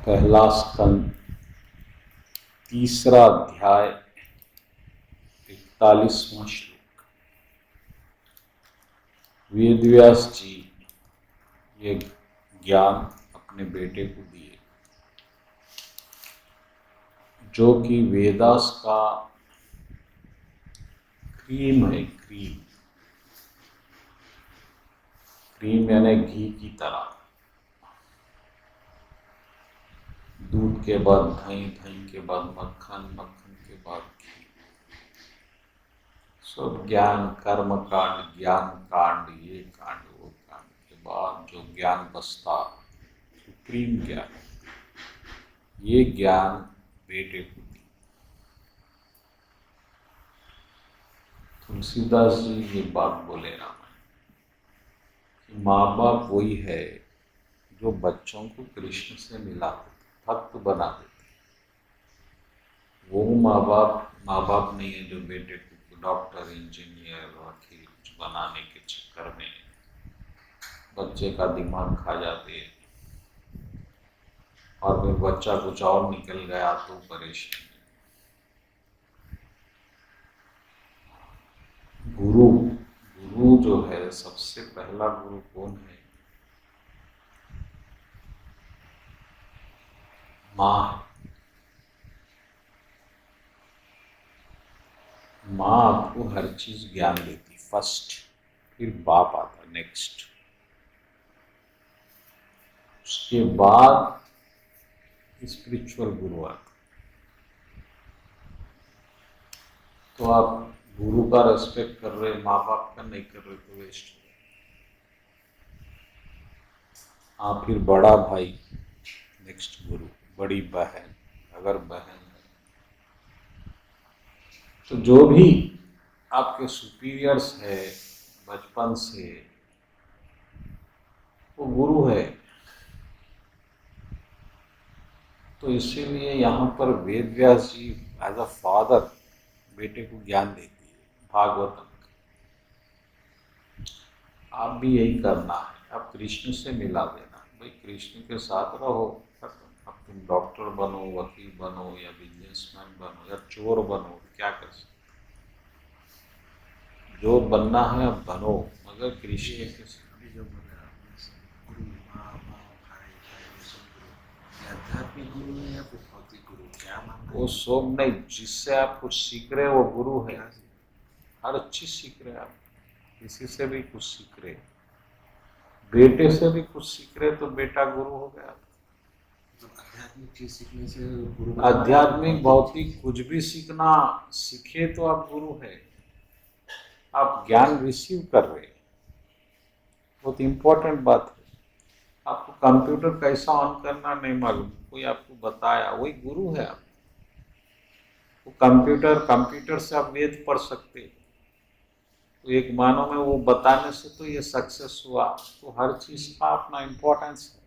पहला स्कंद, तीसरा अध्याय, 41वां श्लोक। वेदव्यास जी ये ज्ञान अपने बेटे को दिए, जो कि वेदास का क्रीम है। क्रीम यानी घी की तरह। दूध के बाद दही, दही के बाद मक्खन, मक्खन के बाद घी। सब ज्ञान, कर्म कांड, ज्ञान कांड, ये कांड वो कांड के बाद जो ज्ञान बसता, सुप्रीम ज्ञान, ये ज्ञान बेटे को दी। तुलसीदास जी ये बात बोले रामायण कि माँ बाप वही है जो बच्चों को कृष्ण से मिलाते, भक्त बना देते। वो माँ बाप नहीं है जो बेटे को डॉक्टर, इंजीनियर, वकील कुछ बनाने के चक्कर में बच्चे का दिमाग खा जाते हैं और फिर बच्चा कुछ और निकल गया तो परेशान। गुरु जो है, सबसे पहला गुरु कौन है? माँ। माँ आपको हर चीज ज्ञान देती फर्स्ट, फिर बाप आता नेक्स्ट, उसके बाद स्पिरिचुअल गुरु आता। तो आप गुरु का रेस्पेक्ट कर रहे, माँ बाप का नहीं कर रहे तो वेस्ट हो। हाँ, फिर बड़ा भाई नेक्स्ट गुरु, बड़ी बहन अगर बहन है तो जो भी आपके सुपीरियर्स है बचपन से, वो गुरु है। तो इसीलिए यहाँ पर वेद व्यास जी एज अ फादर बेटे को ज्ञान देती है भागवतम। आप भी यही करना है, आप कृष्ण से मिला देना। भाई कृष्ण के साथ रहो, अब तुम डॉक्टर बनो, वकील बनो, या बिजनेसमैन बनो, या चोर बनो, क्या कर सकते, जो बनना है अब बनो, मगर कृष्ण के साथ। आध्यात्मिक गुरु है या फिर भौतिक गुरु, क्या मानना? वो सब नहीं, जिससे आप कुछ सीख रहे हो वो गुरु है। हर चीज सीख रहे आप, किसी से भी कुछ सीख रहे, बेटे से भी कुछ सीख रहे तो बेटा गुरु हो गया। आध्यात्मिक चीज सीखने से गुरु, आध्यात्मिक भौतिक कुछ भी सीखना सीखे तो आप गुरु है। आप ज्ञान रिसीव कर रहे, बहुत इंपॉर्टेंट बात है। आपको कंप्यूटर कैसा ऑन करना नहीं मालूम, कोई आपको बताया, वही गुरु है। आप वो कंप्यूटर से आप वेद पढ़ सकते, तो एक मानो में वो बताने से तो ये सक्सेस हुआ। तो हर चीज का अपना इम्पोर्टेंस है।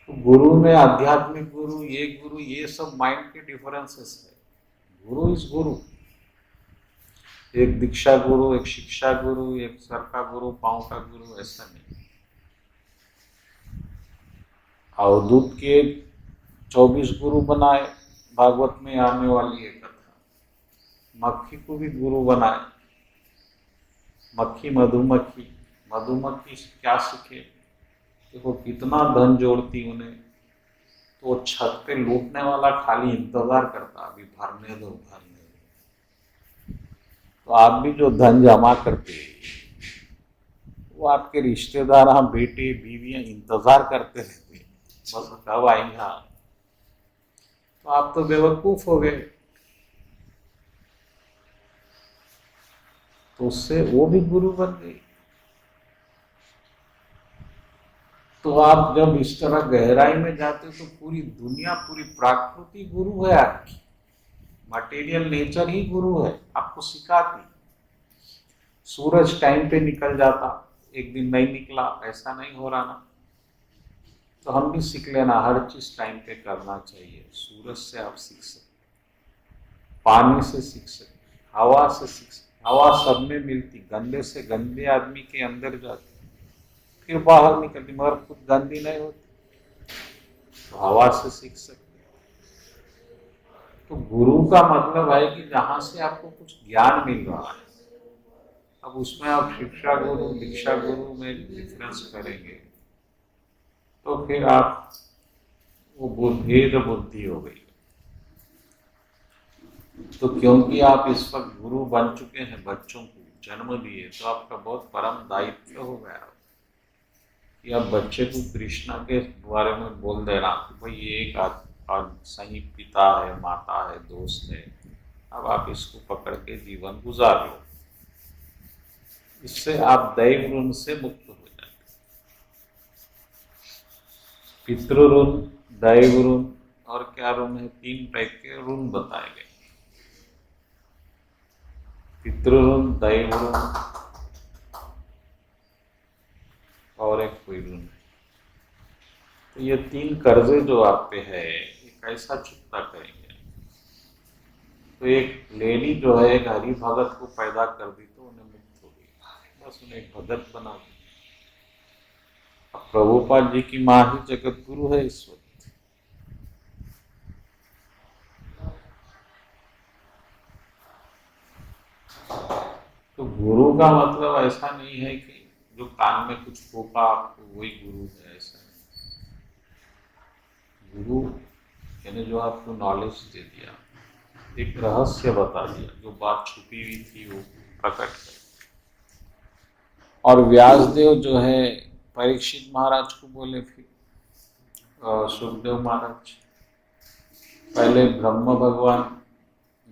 तो गुरु में आध्यात्मिक गुरु, ये सब माइंड के डिफरेंसेस है। गुरु इज गुरु, एक दीक्षा गुरु, एक शिक्षा गुरु, एक सर का गुरु, पांव का गुरु, ऐसा नहीं। अवधूत के 24 गुरु बनाए, भागवत में आने वाली है कथा। मक्खी को भी गुरु बनाए, मक्खी मधुमक्खी, मधुमक्खी से क्या सीखे? देखो कितना धन जोड़ती उन्हें, तो छत पे लूटने वाला खाली इंतजार करता, अभी भरने दो भरने दो। तो आप भी जो धन जमा करते हैं, वो आपके रिश्तेदार, हाँ बेटे बीवियां इंतजार करते रहते, बस कब आएंगे। तो आप तो बेवकूफ हो गए। तो उससे वो भी गुरु बन गई। तो आप जब इस तरह गहराई में जाते तो पूरी दुनिया, पूरी प्रकृति गुरु है आपकी। मटेरियल नेचर ही गुरु है, आपको सिखाती। सूरज टाइम पे निकल जाता, एक दिन नहीं निकला, ऐसा नहीं हो रहा ना। तो हम भी सीख लेना, हर चीज टाइम पे करना चाहिए। सूरज से आप सीख सकते, पानी से सीख सकते, हवा से सीख सकते। हवा सब में मिलती, गंदे से गंदे आदमी के अंदर जाती, फिर बाहर निकलती, मगर खुद गंदी नहीं होती। तो हवा से सीख सकते हैं। तो गुरु का मतलब है कि जहां से आपको कुछ ज्ञान मिल रहा है, अब उसमें आप शिक्षा गुरु दीक्षा गुरु में डिफरेंस करेंगे तो फिर आप वो भेद बुद्धि हो गई। तो क्योंकि आप इस वक्त गुरु बन चुके हैं, बच्चों को जन्म दिए, तो आपका बहुत परम दायित्व हो गया कि आप बच्चे को कृष्णा के बारे में बोल देना कि भाई ये एक सही पिता है, माता है, दोस्त है, अब आप इसको पकड़ के जीवन गुजार लो। इससे आप दैव ऋण से मुक्त हो जाते। पितृ ऋण, दैव ऋण और क्या ऋण है, 3 टाइप के ऋण बताए गए। पितृ ऋण, दैव ऋण और एक कोई ऋण है। तो ये 3 कर्जे जो आप पे है, ये कैसा चुकता करेंगे? तो एक लेडी जो है एक हरि भगत को पैदा कर दी तो उन्हें मुक्त हो गई, बस उन्हें एक भगत बना दी। अब प्रभुपाद जी की माँ ही जगत गुरु है इस वक्त। तो गुरु का मतलब ऐसा नहीं है कि जो कान में कुछ फूका आपको वही गुरु है, ऐसा नहीं। गुरु यानी जो आपको नॉलेज दे दिया, एक रहस्य बता दिया, जो बात छुपी हुई थी वो प्रकट कर। और व्यासदेव जो है परीक्षित महाराज को बोले, फिर सुखदेव महाराज, पहले ब्रह्म भगवान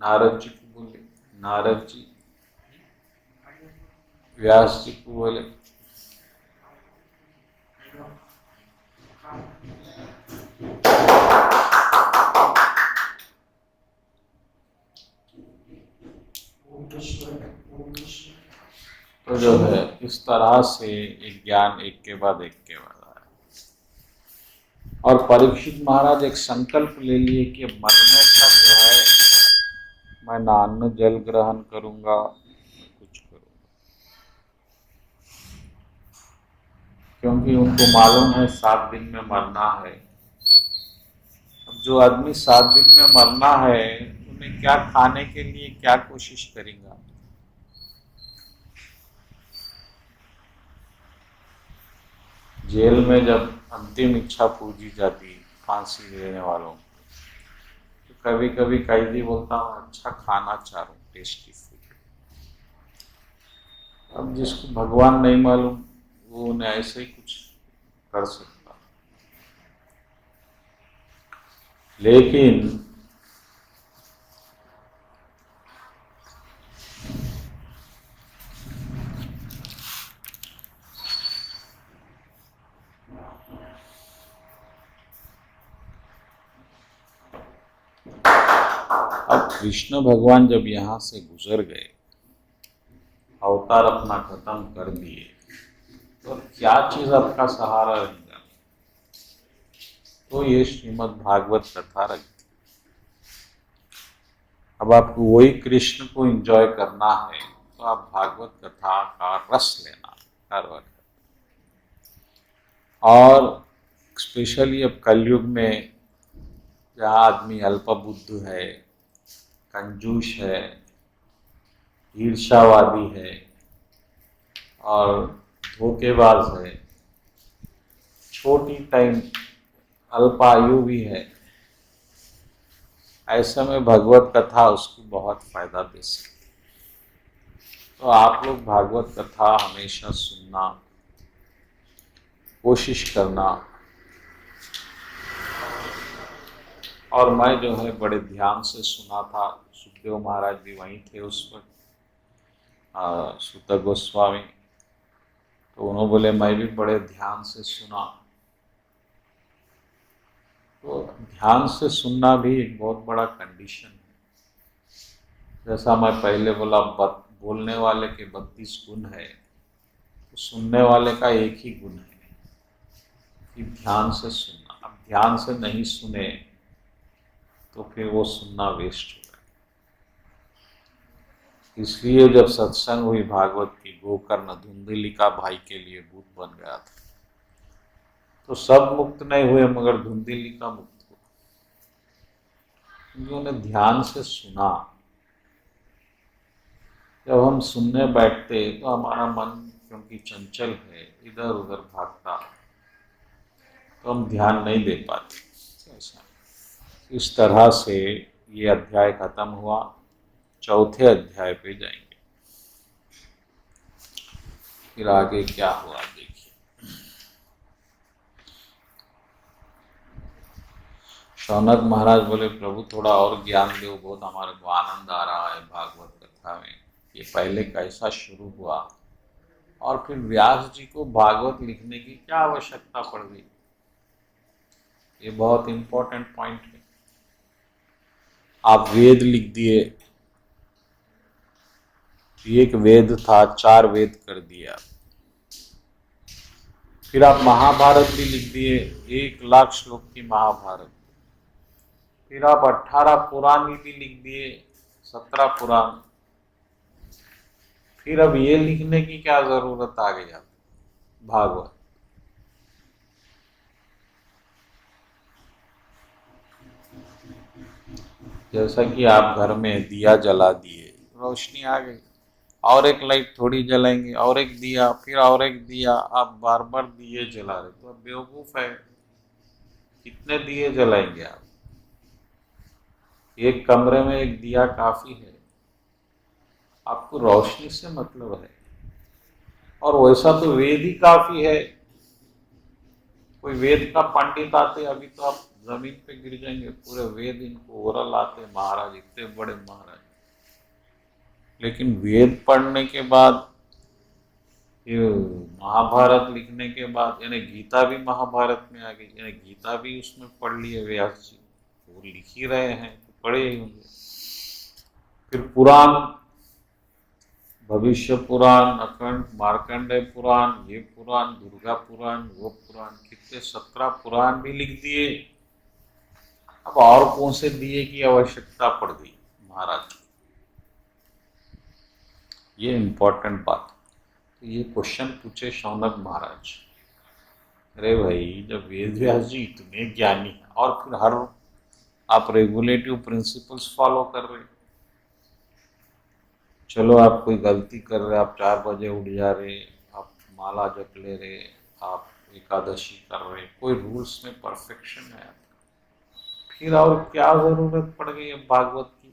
नारद जी को बोले, नारद जी व्यास जी को बोले। तो जो है इस तरह से एक ज्ञान एक के बाद आया। और परीक्षित महाराज एक संकल्प ले लिए कि मरने तक जो है मैं ना अन्न जल ग्रहण करूंगा, कुछ करूंगा, क्योंकि उनको मालूम है 7 दिन में मरना है। अब जो आदमी 7 दिन में मरना है, उन्हें क्या खाने के लिए क्या कोशिश करेगा? जेल में जब अंतिम इच्छा पूजी जाती फांसी देने वालों को, तो कभी कभी कैदी बोलता हूँ अच्छा खाना चाह रहा हूँ, टेस्टी फूड। अब जिसको भगवान नहीं मालूम वो उन्हें ऐसे ही कुछ कर सकता। लेकिन अब कृष्ण भगवान जब यहाँ से गुजर गए, अवतार अपना खत्म कर दिए, तो क्या चीज आपका सहारा रहेगा? तो ये श्रीमद् भागवत कथा रखती। अब आपको वही कृष्ण को एंजॉय करना है तो आप भागवत कथा का रस लेना हर वक्त। और स्पेशली अब कलयुग में जहाँ आदमी अल्पबुद्ध है, कंजूस है, ईर्ष्यावादी है और धोखेबाज है, छोटी टाइम अल्पायु भी है, ऐसे में भगवत कथा उसको बहुत फायदा दे सकती। तो आप लोग भागवत कथा हमेशा सुनना, कोशिश करना। और मैं जो है बड़े ध्यान से सुना था, सुखदेव महाराज भी वहीं थे उस वक्त, सुत गोस्वामी, तो उन्होंने बोले मैं भी बड़े ध्यान से सुना। तो ध्यान से सुनना भी एक बहुत बड़ा कंडीशन है। जैसा मैं पहले बोला, बोलने वाले के 32 गुण है, तो सुनने वाले का एक ही गुण है कि ध्यान से सुनना। अब ध्यान से नहीं सुने तो फिर वो सुनना वेस्ट हो गया। इसलिए जब सत्संग हुई भागवत की, गोकर्ण धुंधलिका भाई के लिए भूत बन गया था। तो सब मुक्त नहीं हुए मगर धुंधली का मुक्त हुआ, क्योंकि उन्हें ध्यान से सुना। जब हम सुनने बैठते तो हमारा मन क्योंकि चंचल है, इधर उधर भागता, तो हम ध्यान नहीं दे पाते। ऐसा इस तरह से ये अध्याय खत्म हुआ। चौथे अध्याय पे जाएंगे, फिर आगे क्या हुआ देखिए। शौनक महाराज बोले, प्रभु थोड़ा और ज्ञान दो, बहुत हमारे को आनंद आ रहा है भागवत कथा में। ये पहले कैसा शुरू हुआ और फिर व्यास जी को भागवत लिखने की क्या आवश्यकता पड़ गई, ये बहुत इंपॉर्टेंट पॉइंट है। आप वेद लिख दिए, एक वेद था 4 वेद कर दिया। फिर आप महाभारत भी लिख दिए, 1 लाख श्लोक की महाभारत। फिर आप 18 पुराण भी लिख दिए, 17 पुराण। फिर अब ये लिखने की क्या जरूरत आ गई आप भागवत। जैसा कि आप घर में दिया जला दिए, रोशनी आ गई, और एक लाइट थोड़ी जलाएंगे, और एक दिया, फिर और एक दिया, आप बार बार दिए जला रहे, तो आप बेवकूफ है। कितने दिए जलाएंगे आप? एक कमरे में एक दिया काफी है। आपको रोशनी से मतलब है, और वैसा तो वेद ही काफी है। कोई वेद का पंडित आते अभी तो आप जमीन पे गिर जाएंगे, पूरे वेद इनको ओरल आते महाराज, इतने बड़े महाराज। लेकिन वेद पढ़ने के बाद, ये महाभारत लिखने के बाद, यानी गीता भी महाभारत में आ गई, यानी गीता भी उसमें पढ़ लिए व्यास जी, वो लिख ही रहे हैं तो पढ़े ही होंगे। फिर पुराण, भविष्य पुराण, अखंड मार्कंडेय पुराण, ये पुराण, दुर्गा पुराण, वो पुराण, कितने 17 पुराण भी लिख दिए। अब और कौन से दिए की आवश्यकता पड़ गई महाराज? ये इंपॉर्टेंट बात। तो ये क्वेश्चन पूछे शौनक महाराज, अरे भाई जब वेद व्यास जी इतने ज्ञानी हैं और फिर हर आप रेगुलेटिव प्रिंसिपल्स फॉलो कर रहे, चलो आप कोई गलती कर रहे, आप 4 बजे उठ जा रहे, आप माला जप ले रहे, आप एकादशी कर रहे, कोई रूल्स में परफेक्शन है, फिर और क्या जरूरत पड़ गई है भागवत की?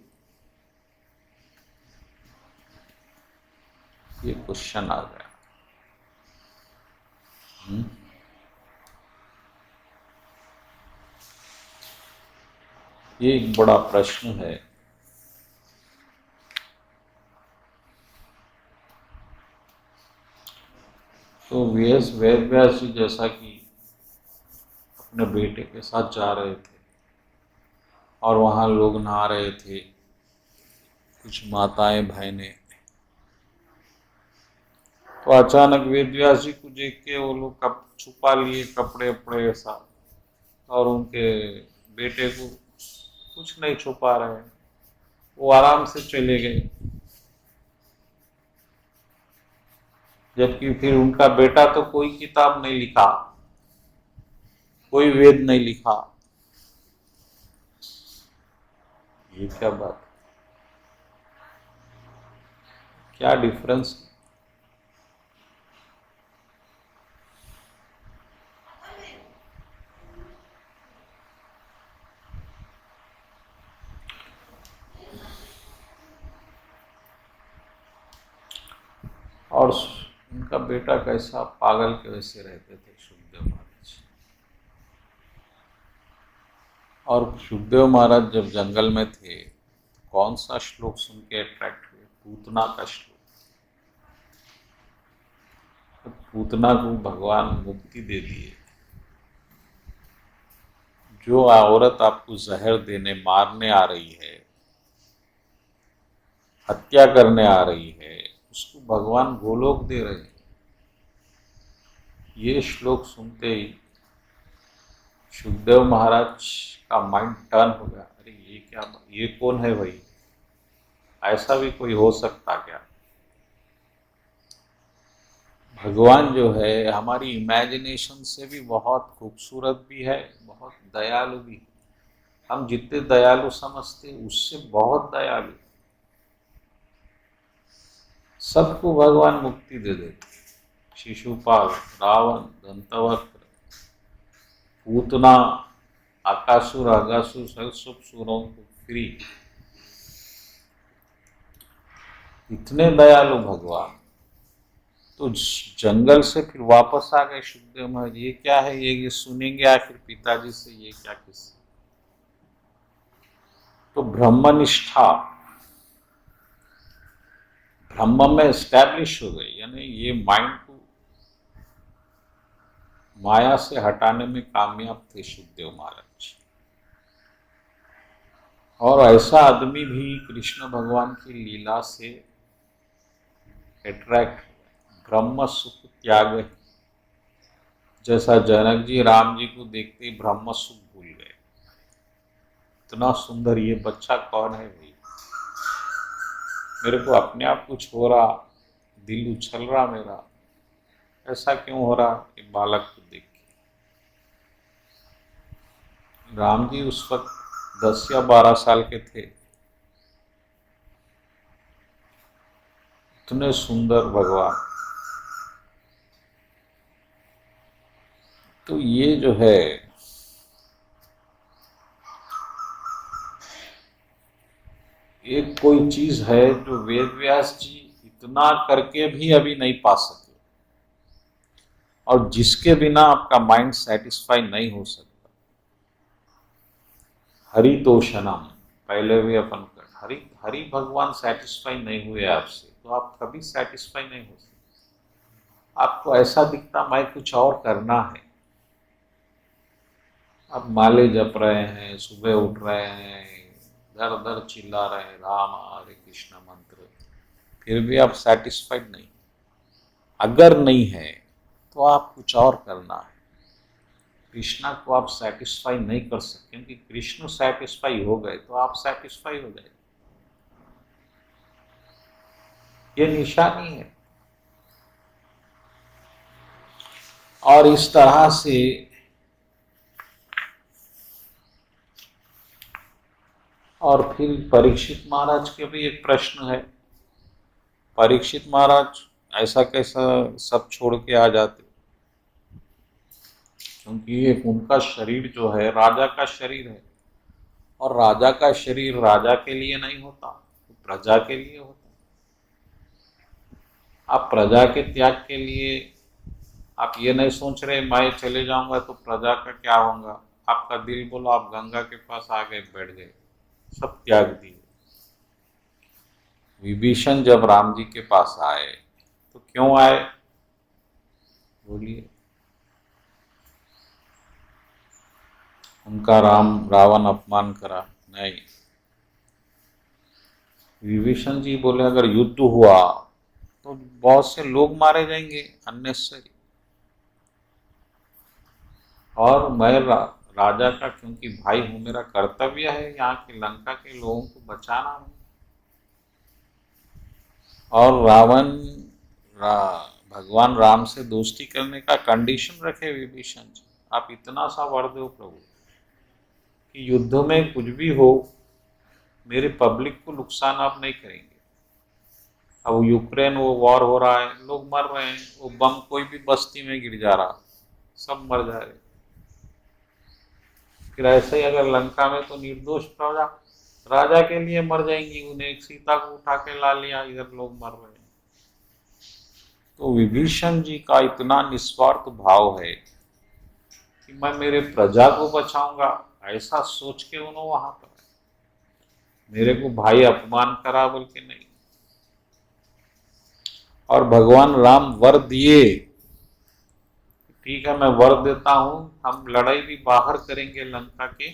ये क्वेश्चन आ गया। ये एक बड़ा प्रश्न है। तो वेद व्यास जी जैसा कि अपने बेटे के साथ जा रहे थे और वहाँ लोग नहा रहे थे, कुछ माताएं बहनें, तो अचानक वेद व्यास जी को देख के वो लोग कप छुपा लिए कपड़े वपड़े ऐसा, और उनके बेटे को कुछ नहीं छुपा रहे, वो आराम से चले गए। जबकि फिर उनका बेटा तो कोई किताब नहीं लिखा, कोई वेद नहीं लिखा। ये क्या बात, क्या डिफरेंस? और उनका बेटा कैसा पागल के वैसे रहते थे सुखदेव महाराज। और सुखदेव महाराज जब जंगल में थे, कौन सा श्लोक सुन के अट्रैक्ट हुए? पूतना का श्लोक। तो पूतना को भगवान मुक्ति दे दिए। जो औरत आपको जहर देने मारने आ रही है, हत्या करने आ रही है, उसको भगवान गोलोक दे रहे हैं। ये श्लोक सुनते ही सुखदेव महाराज का माइंड टर्न हो गया, अरे ये क्या, ये कौन है भाई, ऐसा भी कोई हो सकता क्या? भगवान जो है हमारी इमेजिनेशन से भी बहुत खूबसूरत भी है, बहुत दयालु भी है। हम जितने दयालु समझते उससे बहुत दयालु। सबको भगवान मुक्ति दे देते। शिशुपाल, रावण, दंतवक्र, पूतना, आकासुर, अगासुर, सब सुरों को फ्री। इतने दयालु भगवान। तो जंगल से फिर वापस आ गए सुखदेव महाराज। ये क्या है, ये सुनेंगे आखिर पिताजी से, ये क्या किस्सा। तो ब्रह्मनिष्ठा ब्रह्म में एस्टैब्लिश हो गई, यानी ये माइंड को माया से हटाने में कामयाब थे सुखदेव महाराज। और ऐसा आदमी भी कृष्ण भगवान की लीला से अट्रैक्ट, ब्रह्म सुख त्याग है। जैसा जनक जी राम जी को देखते ही ब्रह्म सुख भूल गए। इतना सुंदर ये बच्चा कौन है भाई, मेरे को अपने आप कुछ हो रहा, दिल उछल रहा मेरा, ऐसा क्यों हो रहा कि बालक को देख के। राम जी उस वक्त 10 या 12 साल के थे। इतने सुंदर भगवान। तो ये जो है एक कोई चीज है जो वेद व्यास जी इतना करके भी अभी नहीं पा सके, और जिसके बिना आपका माइंड सेटिस्फाई नहीं हो सकता। हरितोषणम, पहले भी अपन कर, हरि हरि भगवान सेटिस्फाई नहीं हुए आपसे तो आप कभी सेटिस्फाई नहीं हो सकते। आपको ऐसा दिखता मैं कुछ और करना है। आप माले जप रहे हैं, सुबह उठ रहे हैं, दर दर चिल्ला रहे हैं राम हरे कृष्ण मंत्र, फिर भी आप सेटिस्फाइड नहीं। अगर नहीं है तो आप कुछ और करना है। कृष्णा को आप सेटिस्फाई नहीं कर सकते, क्योंकि कृष्ण सेटिस्फाई हो गए तो आप सेटिस्फाई हो जाए। ये निशानी है। और इस तरह से और फिर परीक्षित महाराज के भी एक प्रश्न है। परीक्षित महाराज ऐसा कैसा सब छोड़ के आ जाते, क्योंकि ये उनका शरीर जो है राजा का शरीर है, और राजा का शरीर राजा के लिए नहीं होता, तो प्रजा के लिए होता। आप प्रजा के त्याग के लिए आप ये नहीं सोच रहे मैं चले जाऊंगा तो प्रजा का क्या होगा। आपका दिल बोलो, आप गंगा के पास आ गए, बैठ गए, सब त्याग दिए। विभीषण जब राम जी के पास आए तो क्यों आए, बोलिए। उनका रावण अपमान करा, नहीं। विभीषण जी बोले अगर युद्ध हुआ तो बहुत से लोग मारे जाएंगे अननेसेसरी, और मैं राजा का क्योंकि भाई हूं, मेरा कर्तव्य है यहाँ की लंका के लोगों को बचाना है। और भगवान राम से दोस्ती करने का कंडीशन रखे विभीषण जी, आप इतना सा वर दो प्रभु कि युद्ध में कुछ भी हो मेरे पब्लिक को नुकसान आप नहीं करेंगे। अब यूक्रेन वो वॉर हो रहा है, लोग मर रहे हैं, वो बम कोई भी बस्ती में गिर जा रहा, सब मर जा रहे। फिर ऐसे ही अगर लंका में तो निर्दोष प्रजा राजा के लिए मर जाएंगी, उन्हें सीता को उठा के ला लिया, इधर लोग मर रहे हैं। तो विभीषण जी का इतना निस्वार्थ भाव है कि मैं मेरे प्रजा को बचाऊंगा, ऐसा सोच के उन्होंने वहां पर मेरे को भाई अपमान करा बोल के नहीं। और भगवान राम वर दिए, ठीक है मैं वर देता हूं, हम लड़ाई भी बाहर करेंगे लंका के,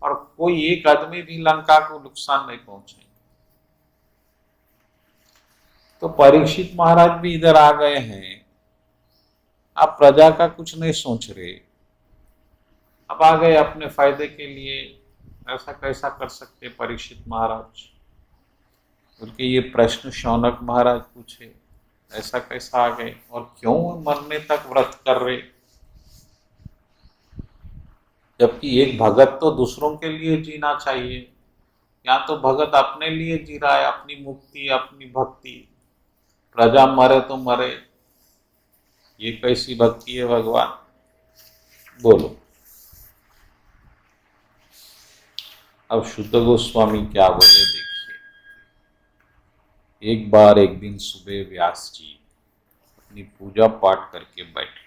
और कोई एक आदमी भी लंका को नुकसान नहीं पहुंचाएंगे। तो परीक्षित महाराज भी इधर आ गए हैं, आप प्रजा का कुछ नहीं सोच रहे, अब आ गए अपने फायदे के लिए। ऐसा कैसा कर सकते परीक्षित महाराज, बल्कि ये प्रश्न शौनक महाराज पूछे। ऐसा कैसा आ गए, और क्यों मरने तक व्रत कर रहे, जबकि एक भगत तो दूसरों के लिए जीना चाहिए। यहाँ तो भगत अपने लिए जी रहा है, अपनी मुक्ति, अपनी भक्ति। प्रजा मरे तो मरे, ये कैसी भक्ति है भगवान, बोलो। अब शुद्ध गोस्वामी क्या बोले देखिए। एक बार एक दिन सुबह व्यास जी अपनी पूजा पाठ करके बैठे।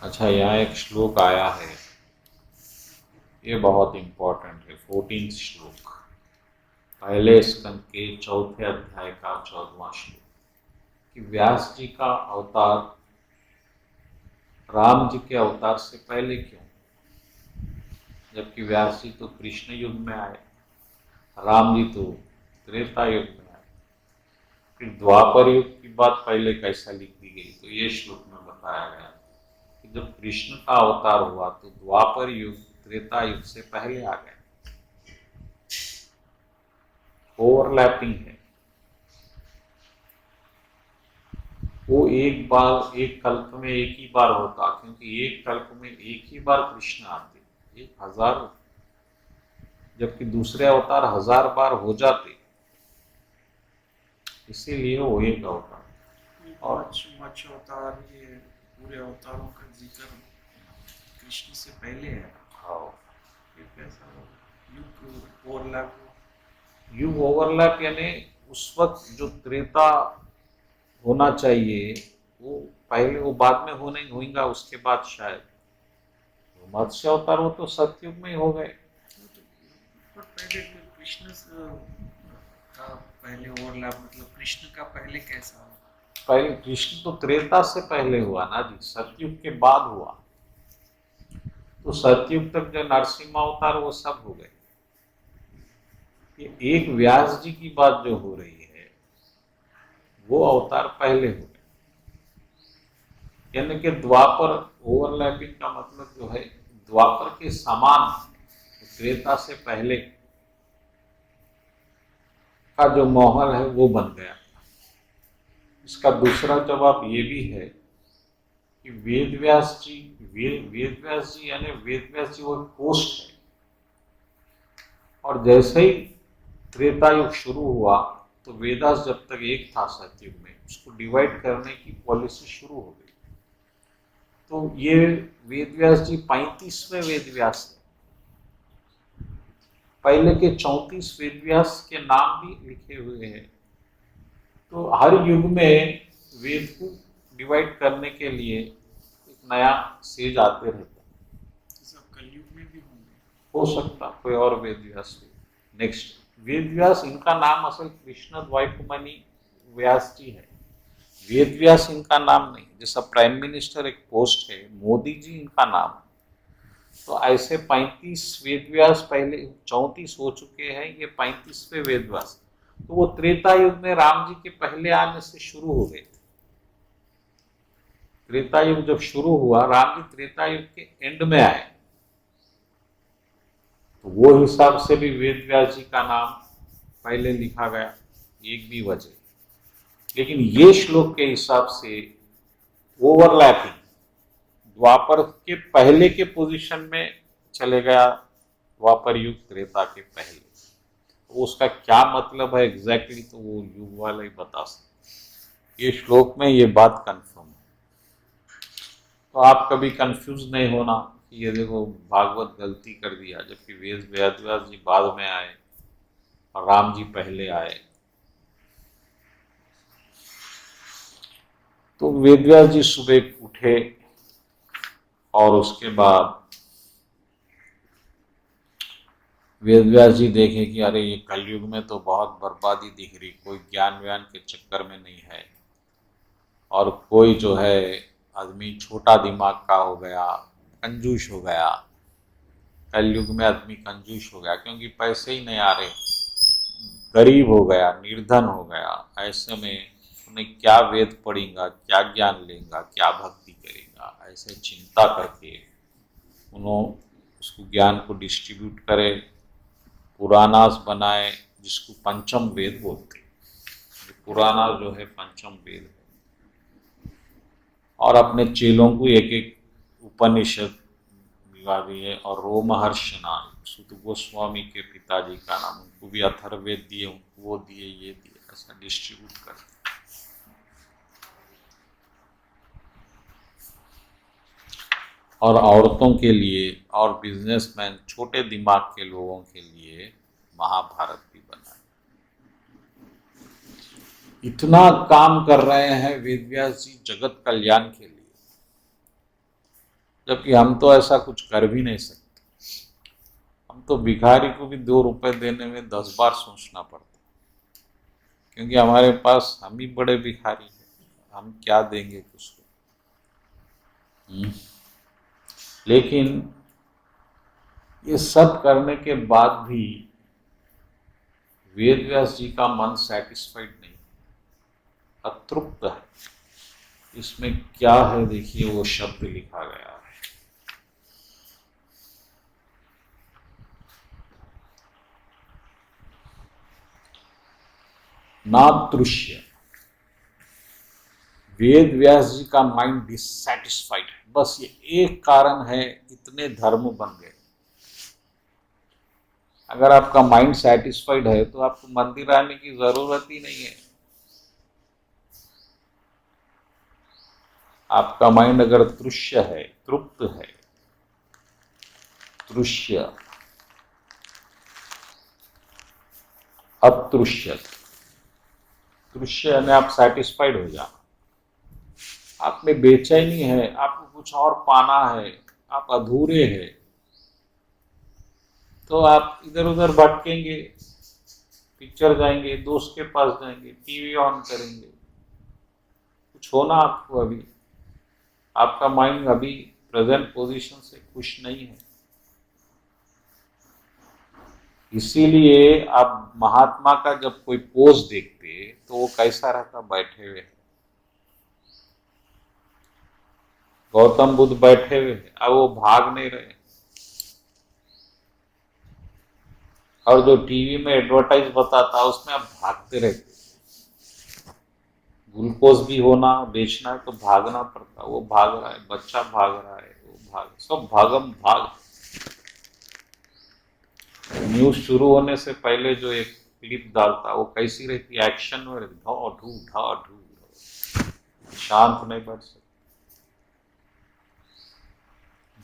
अच्छा, यहाँ एक श्लोक आया है, ये बहुत इंपॉर्टेंट है, 14 श्लोक, पहले स्कंद के 4थे अध्याय का 14वां श्लोक, कि व्यास जी का अवतार राम जी के अवतार से पहले क्यों, जबकि व्यास जी तो कृष्ण युग में आए, राम जी तो त्रेता युग में आए, फिर द्वापर युग की बात पहले कैसा लिख दी गई। तो ये श्लोक में बताया गया कि जब कृष्ण का अवतार हुआ तो द्वापर युग त्रेता युग से पहले आ गया, ओवरलैपिंग है। वो एक बार, एक कल्प में एक ही बार होता, क्योंकि एक कल्प में एक ही बार कृष्ण आते, 1000, जबकि दूसरे अवतार 1000 बार हो जाते, इसीलिए वो एक अवतार। और मत्स्य अवतार, ये पूरे अवतारों का जिक्र कृष्ण से पहले है। हाँ, ये कैसा युग ओवरलैप? युग ओवरलैप यानी उस वक्त जो त्रेता होना चाहिए वो पहले, वो बाद में होने होगा, उसके बाद शायद मत्स्य अवतार वो तो सतयुग में ही हो गए। पर पहले कृष्ण का पहले ओवरलैप, मतलब कृष्ण का पहले कैसा हुआ? पहले कृष्ण तो त्रेता से पहले हुआ ना जी, सतयुग के बाद हुआ। तो सतयुग तक जो नरसिम्हा अवतार वो सब हो गए। ये एक व्यास जी की बात जो हो रही है वो अवतार पहले हो गए, यानी कि द्वापर, ओवरलैपिंग का मतलब जो है द्वापर के समान त्रेता से पहले का जो माहौल है वो बन गया। इसका दूसरा जवाब ये भी है कि वेदव्यास जी, वेदव्यास जी यानी वेदव्यास जी वो पोस्ट है, और जैसे ही त्रेता युग शुरू हुआ तो वेदास जब तक एक था सतयुग में, उसको डिवाइड करने की पॉलिसी शुरू हो गई। तो ये वेदव्यास जी 35वें वेदव्यास है। पहले के 34 वेदव्यास के नाम भी लिखे हुए हैं। तो हर युग में वेद को डिवाइड करने के लिए एक नया सेज आते रहता है। सब कलयुग में भी होंगे, हो सकता कोई और वेदव्यास भी। नेक्स्ट, वेदव्यास इनका नाम असल कृष्ण द्वैपायन व्यास जी है, वेदव्यास इनका नाम नहीं। जैसा प्राइम मिनिस्टर एक पोस्ट है, मोदी जी इनका नाम है। तो ऐसे 35 वेदव्यास, पहले 34 हो चुके हैं, ये 35वें वेदव्यास। तो वो त्रेता युग में राम जी के पहले आने से शुरू हो गए थे। त्रेता युग जब शुरू हुआ, राम जी त्रेता युग के एंड में आए, तो वो हिसाब से भी वेदव्यास जी का नाम पहले लिखा गया, एक भी वजह। लेकिन ये श्लोक के हिसाब से ओवरलैपिंग द्वापर के पहले के पोजीशन में चले गया, द्वापर युग त्रेता के पहले। तो उसका क्या मतलब है एग्जैक्टली, तो वो युग वाला ही बता सकते। ये श्लोक में ये बात कंफर्म है, तो आप कभी कंफ्यूज नहीं होना कि ये देखो भागवत गलती कर दिया, जबकि वेदव्यास जी बाद में आए और राम जी पहले आए। तो वेदव्यास जी सुबह उठे और उसके बाद वेदव्यास जी देखे कि अरे ये कलयुग में तो बहुत बर्बादी दिख रही, कोई ज्ञान व्यान के चक्कर में नहीं है, और कोई जो है आदमी छोटा दिमाग का हो गया, कंजूस हो गया। कलयुग में आदमी कंजूस हो गया क्योंकि पैसे ही नहीं आ रहे, गरीब हो गया, निर्धन हो गया। ऐसे में अपने क्या वेद पढ़ेगा, क्या ज्ञान लेगा, क्या भक्ति करेगा, ऐसे चिंता करके उन्होंने उसको ज्ञान को डिस्ट्रीब्यूट करे, पुराणास बनाए, जिसको पंचम वेद बोलते हैं। पुराना जो है पंचम वेद है, और अपने चेलों को एक एक उपनिषद दिला दिए, और रोमहर्षि नाम सुत गोस्वामी के पिताजी का नाम, उनको भी अथर्ववेद दिए, उनको वो दिए, ये दिए, ऐसा डिस्ट्रीब्यूट करते। और औरतों के लिए और बिजनेसमैन, छोटे दिमाग के लोगों के लिए महाभारत भी बना। इतना काम कर रहे हैं वेदव्यास जी जगत कल्याण के लिए, जबकि हम तो ऐसा कुछ कर भी नहीं सकते। हम तो भिखारी को भी 2 रुपए देने में 10 बार सोचना पड़ता, क्योंकि हमारे पास हम ही बड़े भिखारी हैं, हम क्या देंगे उसको। लेकिन ये सब करने के बाद भी वेदव्यास जी का मन सेटिस्फाइड नहीं, अतृप्त है। इसमें क्या है देखिए, वो शब्द लिखा गया है, नातृष्य। वेद व्यास जी का माइंड डिससेटिस्फाइड है, बस ये एक कारण है इतने धर्म बन गए। अगर आपका माइंड सेटिस्फाइड है तो आपको मंदिर आने की जरूरत ही नहीं है। आपका माइंड अगर तृष्य है, तृप्त है, तृष्य अतृष्य, तृष्य यानी आप सेटिस्फाइड हो जाना, आप में बेचैनी है, आपको कुछ और पाना है, आप अधूरे हैं, तो आप इधर उधर भटकेंगे, पिक्चर जाएंगे, दोस्त के पास जाएंगे, टीवी ऑन करेंगे, कुछ होना आपको। अभी आपका माइंड अभी प्रेजेंट पोजीशन से खुश नहीं है। इसीलिए आप महात्मा का जब कोई पोज देखते तो वो कैसा रहता, बैठे हुए। गौतम बुद्ध बैठे हुए, अब वो भाग नहीं रहे। और जो टीवी में एडवर्टाइज बताता उसमें आप भागते रहते। ग्लूकोज भी होना, बेचना है तो भागना पड़ता, वो भाग रहा है, बच्चा भाग रहा है, वो भाग, सब भागम भाग। न्यूज शुरू होने से पहले जो एक क्लिप डालता वो कैसी रहती, एक्शन में रहती, ढा ढू ढा ढू, शांत नहीं बैठ सकते।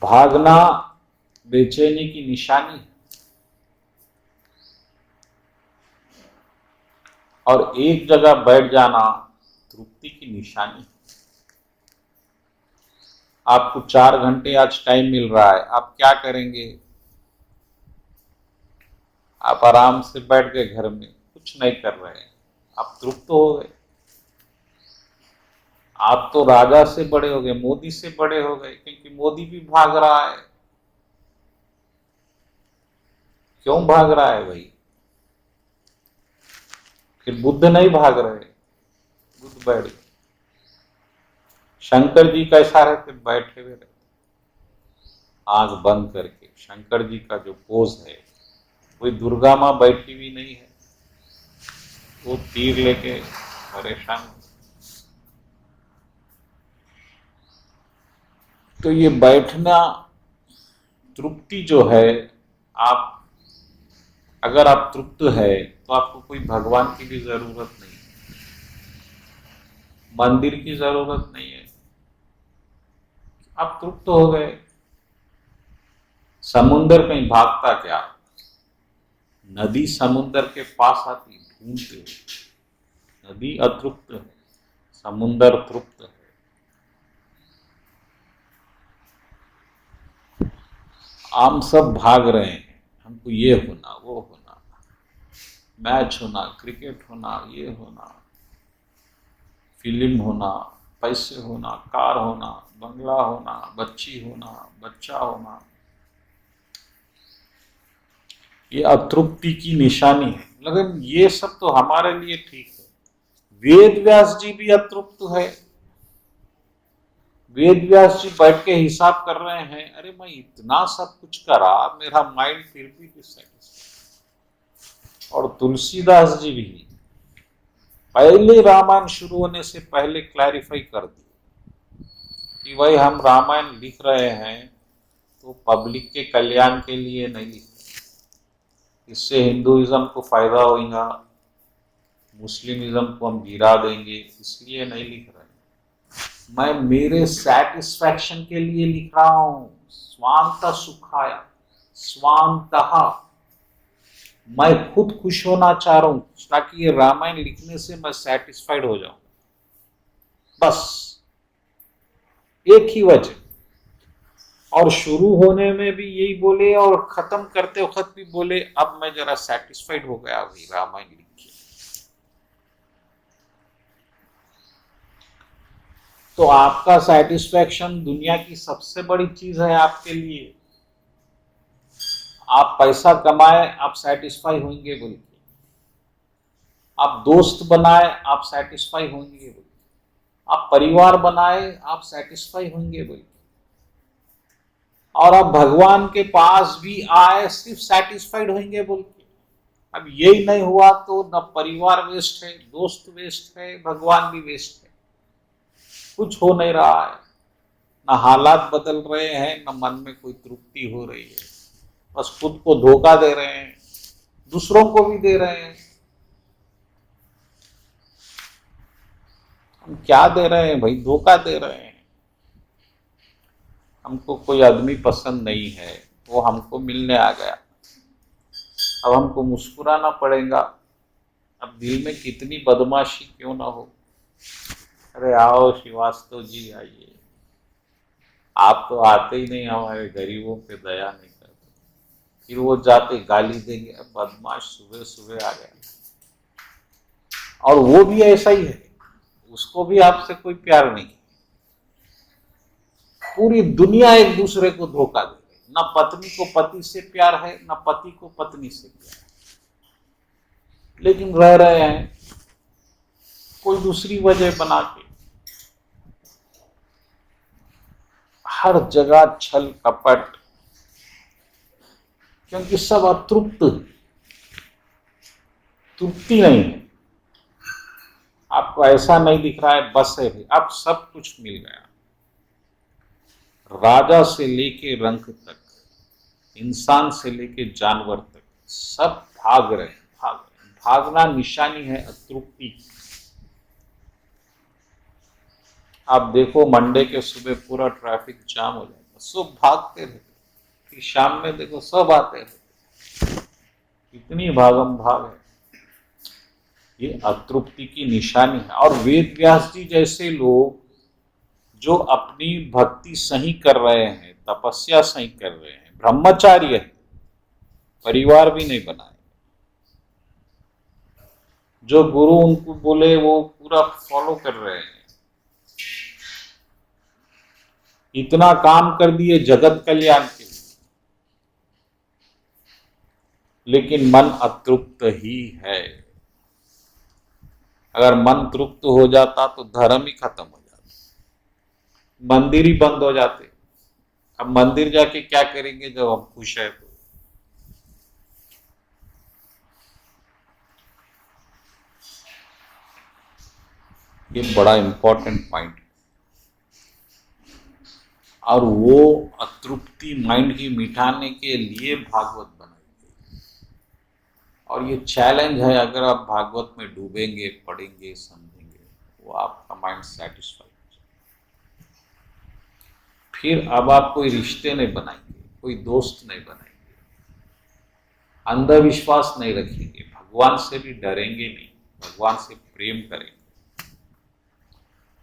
भागना बेचैनी की निशानी है, और एक जगह बैठ जाना तृप्ति की निशानी है। आपको 4 घंटे आज टाइम मिल रहा है, आप क्या करेंगे? आप आराम से बैठ गए घर में, कुछ नहीं कर रहे हैं, आप तृप्त हो गए। आप तो राजा से बड़े हो गए, मोदी से बड़े हो गए, क्योंकि मोदी भी भाग रहा है। क्यों भाग रहा है भाई? फिर बुद्ध नहीं भाग रहे, बुद्ध बैठ गए। शंकर जी कैसा रहते, बैठे हुए रहते, आंख बंद करके। शंकर जी का जो पोज है, कोई दुर्गा माँ बैठी हुई नहीं है, वो तीर लेके परेशान। तो ये बैठना तृप्ति जो है, आप अगर आप तृप्त है तो आपको कोई भगवान की भी जरूरत नहीं, मंदिर की जरूरत नहीं है, आप तृप्त हो गए। समुंदर कहीं भागता क्या? नदी समुंदर के पास आती ढूंढते, नदी अतृप्त है, समुंदर तृप्त है। हम सब भाग रहे हैं, हमको ये होना, वो होना, मैच होना, क्रिकेट होना, ये होना, फिल्म होना, पैसे होना, कार होना, बंगला होना, बच्ची होना, बच्चा होना। ये अतृप्ति की निशानी है। लेकिन ये सब तो हमारे लिए ठीक है, वेद व्यास जी भी अतृप्त है। वेद व्यास जी बैठ के हिसाब कर रहे हैं, अरे मैं इतना सब कुछ करा, मेरा माइंड फिर भी डिससेटिस्फाइड। और तुलसीदास जी भी पहले रामायण शुरू होने से पहले क्लैरिफाई कर दिया कि भाई हम रामायण लिख रहे हैं तो पब्लिक के कल्याण के लिए नहीं लिख रहे, इससे हिंदुइज्म को फायदा होगा, मुस्लिमिज्म को हम गिरा देंगे, इसलिए नहीं लिख रहे। मैं मेरे सेटिस्फैक्शन के लिए लिख रहा हूं, स्वांत सुखाया, स्वांतः, मैं खुद खुश होना चाह रहा हूं ताकि ये रामायण लिखने से मैं सेटिस्फाइड हो जाऊं, बस एक ही वजह। और शुरू होने में भी यही बोले और खत्म करते वक्त भी बोले, अब मैं जरा सेटिस्फाइड हो गया अभी रामायण लिख के। तो आपका सेटिस्फैक्शन दुनिया की सबसे बड़ी चीज है आपके लिए। आप पैसा कमाए आप सेटिस्फाई होंगे बोल के, आप दोस्त बनाए आप सेटिस्फाई होंगे बोल के, आप परिवार बनाए आप सेटिस्फाई होंगे बोल के, और आप भगवान के पास भी आए सिर्फ सेटिस्फाइड होंगे बोल के। अब यही नहीं हुआ तो न परिवार वेस्ट है, दोस्त वेस्ट है, भगवान भी वेस्ट है, कुछ हो नहीं रहा है, न हालात बदल रहे हैं, न मन में कोई तृप्ति हो रही है, बस खुद को धोखा दे रहे हैं, दूसरों को भी दे रहे हैं। हम क्या दे रहे हैं भाई, धोखा दे रहे हैं। हमको कोई आदमी पसंद नहीं है, वो हमको मिलने आ गया, अब हमको मुस्कुराना पड़ेगा। अब दिल में कितनी बदमाशी क्यों ना हो, अरे आओ श्रीवास्तव जी आइए, आप तो आते ही नहीं, हमारे गरीबों पे दया नहीं करते। फिर वो जाते गाली देंगे, अब बदमाश सुबह सुबह आ गया। और वो भी ऐसा ही है, उसको भी आपसे कोई प्यार नहीं। पूरी दुनिया एक दूसरे को धोखा दे रही, न पत्नी को पति से प्यार है, न पति को पत्नी से प्यार है, लेकिन रह रहे हैं कोई दूसरी वजह बना के। हर जगह छल कपट, क्योंकि सब अतृप्त, तृप्ति नहीं है। आपको ऐसा नहीं दिख रहा है बस है भाई, अब सब कुछ मिल गया, राजा से लेके रंक तक, इंसान से लेके जानवर तक, सब भाग रहे हैं, भाग रहे हैं। भागना निशानी है अतृप्ति। आप देखो मंडे के सुबह पूरा ट्रैफिक जाम हो जाएगा, सब भागते रहते, फिर शाम में देखो सब आते रहते, इतनी भागम भाग है, ये अतृप्ति की निशानी है। और वेद व्यास जी जैसे लोग जो अपनी भक्ति सही कर रहे हैं, तपस्या सही कर रहे हैं, ब्रह्मचार्य है, परिवार भी नहीं बनाए, जो गुरु उनको बोले वो पूरा फॉलो कर रहे हैं, इतना काम कर दिए जगत कल्याण के लिए, लेकिन मन अतृप्त ही है। अगर मन तृप्त हो जाता तो धर्म ही खत्म हो जाता, मंदिर ही बंद हो जाते। अब मंदिर जाके क्या करेंगे जब हम खुश है तो। ये बड़ा इंपॉर्टेंट पॉइंट। और वो अतृप्ति माइंड की मिटाने के लिए भागवत बनाई गई। और ये चैलेंज है, अगर आप भागवत में डूबेंगे, पढ़ेंगे, समझेंगे, वो आपका माइंड सेटिस्फाई हो जाएगा। फिर अब आप कोई रिश्ते नहीं बनाएंगे, कोई दोस्त नहीं बनाएंगे, अंधविश्वास नहीं रखेंगे, भगवान से भी डरेंगे नहीं, भगवान से प्रेम करेंगे।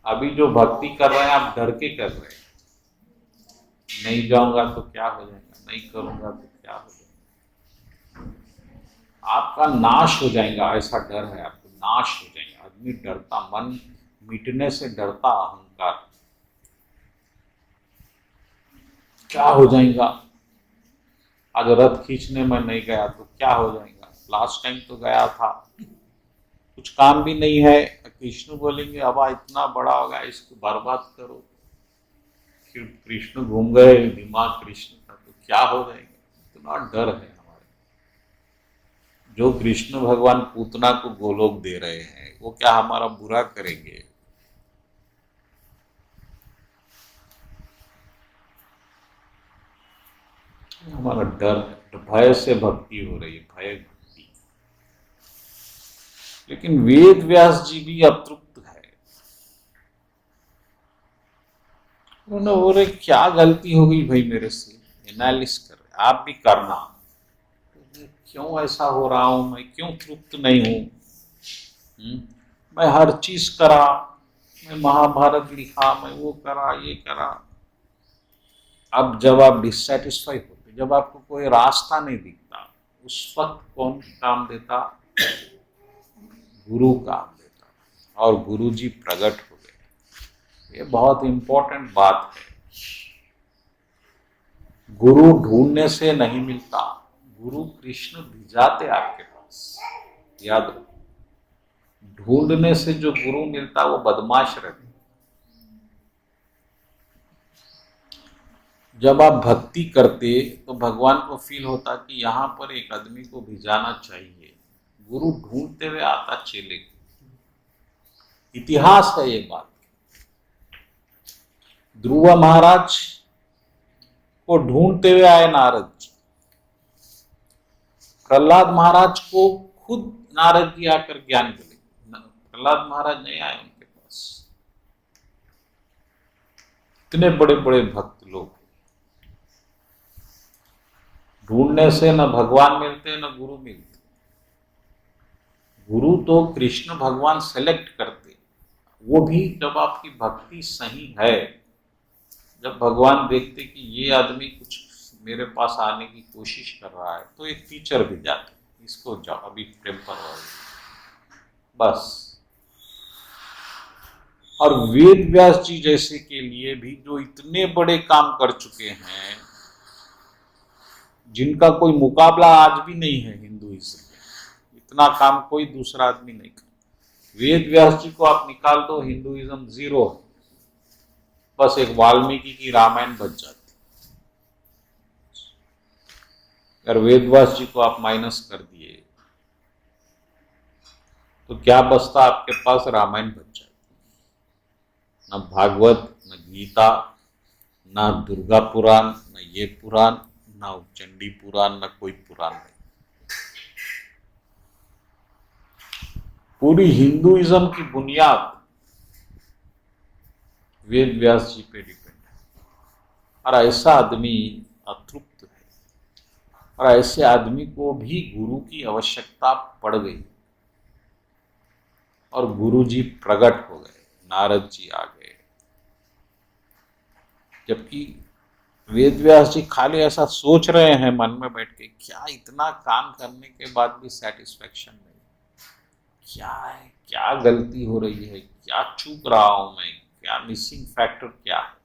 अभी जो भक्ति कर रहे हैं आप डर के कर रहे हैं, नहीं जाऊंगा तो क्या हो जाएगा, नहीं करूंगा तो क्या हो जाएगा, आपका नाश हो जाएगा, ऐसा डर है आपको, नाश हो जाएगा। आदमी डरता, मन मिटने से डरता, अहंकार, क्या हो जाएगा, आज रथ खींचने में नहीं गया तो क्या हो जाएगा, लास्ट टाइम तो गया था, कुछ काम भी नहीं है, कृष्ण बोलेंगे अब इतना बड़ा होगा इसको बर्बाद करो, फिर कृष्ण घूम गए दिमाग कृष्ण का तो क्या हो जाएगा। इतना डर है हमारे। जो कृष्ण भगवान पूतना को गोलोक दे रहे हैं वो क्या हमारा बुरा करेंगे? हमारा डर, भय से भक्ति हो रही है, भय भक्ति। लेकिन वेद व्यास जी भी अतृप्त है। उन्होंने बोले क्या गलती हो गई भाई मेरे से, एनालिस कर रहे आप भी करना, क्यों ऐसा हो रहा हूं, मैं क्यों तृप्त नहीं हूं। मैं हर चीज करा, मैं महाभारत लिखा, मैं वो करा ये करा। अब जब आप डिससेटिस्फाई होते, जब आपको कोई रास्ता नहीं दिखता, उस वक्त कौन काम देता? गुरु काम देता, और गुरु जी प्रकट हो गए। ये बहुत इंपॉर्टेंट बात है। गुरु ढूंढने से नहीं मिलता, गुरु कृष्ण भिजाते आपके पास। याद रखो, ढूंढने से जो गुरु मिलता वो बदमाश रहते। जब आप भक्ति करते तो भगवान को फील होता कि यहाँ पर एक आदमी को भिजाना चाहिए। गुरु ढूंढते हुए आता चेले को। इतिहास है ये बात। ध्रुव महाराज को ढूंढते हुए आए नारद जी। प्रहलाद महाराज को खुद नारद जी आकर ज्ञान दिले। प्रहलाद महाराज नहीं आए उनके पास। इतने बड़े बड़े भक्त लोग। ढूंढने से न भगवान मिलते न गुरु मिलते। गुरु तो कृष्ण भगवान सेलेक्ट करते, वो भी जब आपकी भक्ति सही है। जब भगवान देखते कि ये आदमी कुछ मेरे पास आने की कोशिश कर रहा है तो एक टीचर भी जाते, इसको जाओ अभी टेम्पररी बस। और वेद व्यास जी जैसे के लिए भी जो इतने बड़े काम कर चुके हैं, जिनका कोई मुकाबला आज भी नहीं है हिंदुइज्म में, इतना काम कोई दूसरा आदमी नहीं कर। वेद व्यास जी को आप निकाल दो, हिंदुइज्म जीरो है। बस एक वाल्मीकि की रामायण बच जाती। अगर वेद व्यास जी को आप माइनस कर दिए तो क्या बचता आपके पास? रामायण बच जाती। न भागवत, न गीता, न दुर्गा पुराण, न ये पुराण, न चंडी पुराण, न कोई पुराण नहीं। पूरी हिंदुइज्म की बुनियाद वेद व्यास जी पे डिपेंड है। और ऐसा आदमी अतृप्त है, और ऐसे आदमी को भी गुरु की आवश्यकता पड़ गई, और गुरु जी प्रकट हो गए, नारद जी आ गए। जबकि वेद व्यास जी खाली ऐसा सोच रहे हैं मन में बैठ के, क्या इतना काम करने के बाद भी सेटिस्फेक्शन नहीं, क्या है, क्या गलती हो रही है, क्या चूक रहा हूं मैं, क्या मिसिंग फैक्टर क्या है।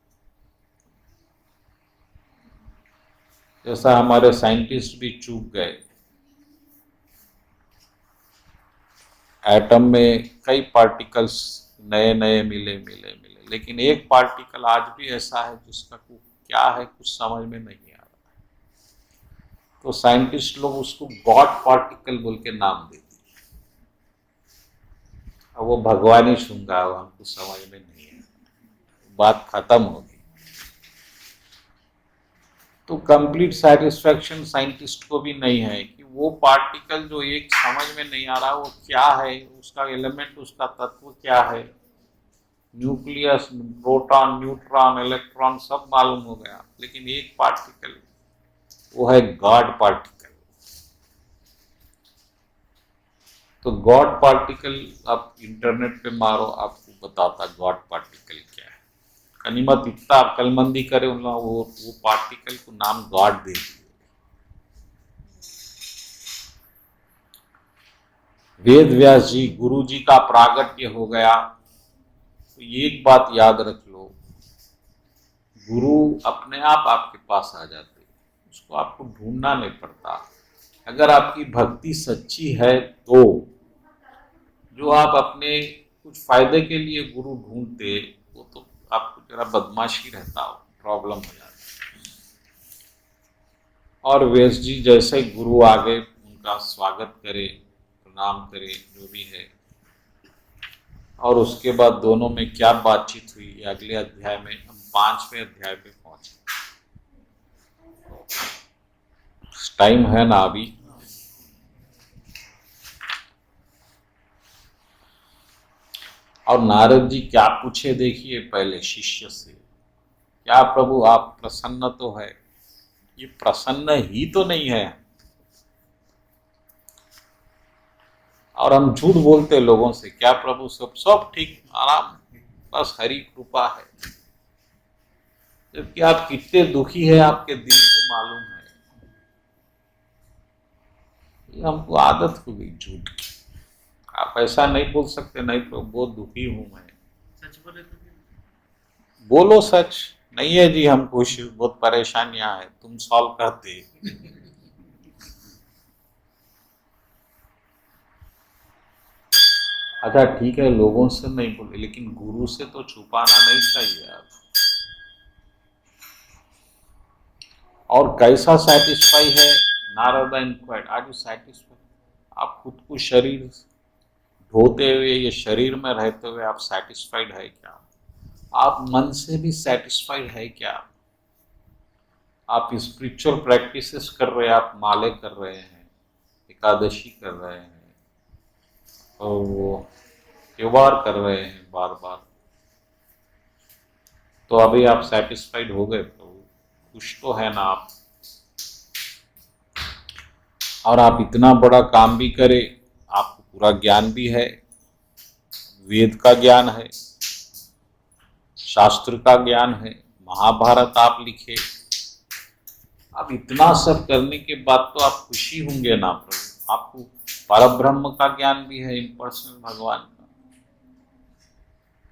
जैसा हमारे साइंटिस्ट भी चूक गए। एटम में कई पार्टिकल्स नए नए मिले, लेकिन एक पार्टिकल आज भी ऐसा है जिसका क्या है कुछ समझ में नहीं आ रहा है। तो साइंटिस्ट लोग उसको गॉड पार्टिकल बोल के नाम देते हैं। अब वो भगवान ही सुनगा, वो हमको समझ में नहीं है, बात खत्म होगी। तो कंप्लीट सेटिस्फैक्शन साइंटिस्ट को भी नहीं है कि वो पार्टिकल जो एक समझ में नहीं आ रहा वो क्या है, उसका एलिमेंट, उसका तत्व क्या है। न्यूक्लियस, प्रोटॉन, न्यूट्रॉन, इलेक्ट्रॉन सब मालूम हो गया, लेकिन एक पार्टिकल, वो है गॉड पार्टिकल। तो गॉड पार्टिकल आप इंटरनेट पे मारो, आपको बताता गॉड पार्टिकल क्या है। कनीमत इतना अक्लमंदी करे उन लोग, वो पार्टिकल को नाम गॉड दे दिए। वेद व्यास जी, गुरु जी का प्रागट्य हो गया। तो एक बात याद रख लो, गुरु अपने आप आपके पास आ जाते, उसको आपको ढूंढना नहीं पड़ता। अगर आपकी भक्ति सच्ची है तो जो आप अपने कुछ फायदे के लिए गुरु ढूंढते, वो तो आपको जरा बदमाशी रहता हो, प्रॉब्लम हो जाती। और व्यास जी जैसे गुरु आ गए, उनका स्वागत करे, प्रणाम करे, जो भी है। और उसके बाद दोनों में क्या बातचीत हुई, ये अगले अध्याय में, हम 5वें अध्याय पे पहुंचे। टाइम है ना अभी? और नारद जी क्या पूछे देखिए पहले शिष्य से, क्या प्रभु आप प्रसन्न तो है? ये प्रसन्न ही तो नहीं है। और हम झूठ बोलते लोगों से, क्या प्रभु सब सब ठीक, आराम, बस हरि कृपा है। जबकि आप कितने दुखी है, आपके दिल को मालूम है। ये हमको आदत हो गई झूठ की। आप ऐसा नहीं बोल सकते, नहीं प्रभु बहुत दुखी हूं मैं। सच बोले तो बोलो सच। नहीं है जी, हम खुश, बहुत परेशानियां हैं, तुम सॉल्व करते। अच्छा ठीक है, लोगों से नहीं बोले, लेकिन गुरु से तो छुपाना नहीं चाहिए आप। और कैसा सेटिस्फाई है? Narad inquired, are you satisfied? आप खुद को शरीर ढोते हुए, ये शरीर में रहते हुए आप सेटिस्फाइड है क्या? आप मन से भी सेटिस्फाइड है क्या? आप स्पिरिचुअल प्रैक्टिसेस कर रहे हैं, आप माले कर रहे हैं, एकादशी कर रहे हैं, और वो त्योहार कर रहे हैं बार बार, तो अभी आप सेटिस्फाइड हो गए? तो खुश तो है ना आप? और आप इतना बड़ा काम भी करें, आपको पूरा ज्ञान भी है, वेद का ज्ञान है, शास्त्र का ज्ञान है, महाभारत आप लिखे, अब इतना सब करने के बाद तो आप खुशी होंगे ना प्रभु? आपको परब्रह्म का ज्ञान भी है, इम्पर्सनल भगवान का।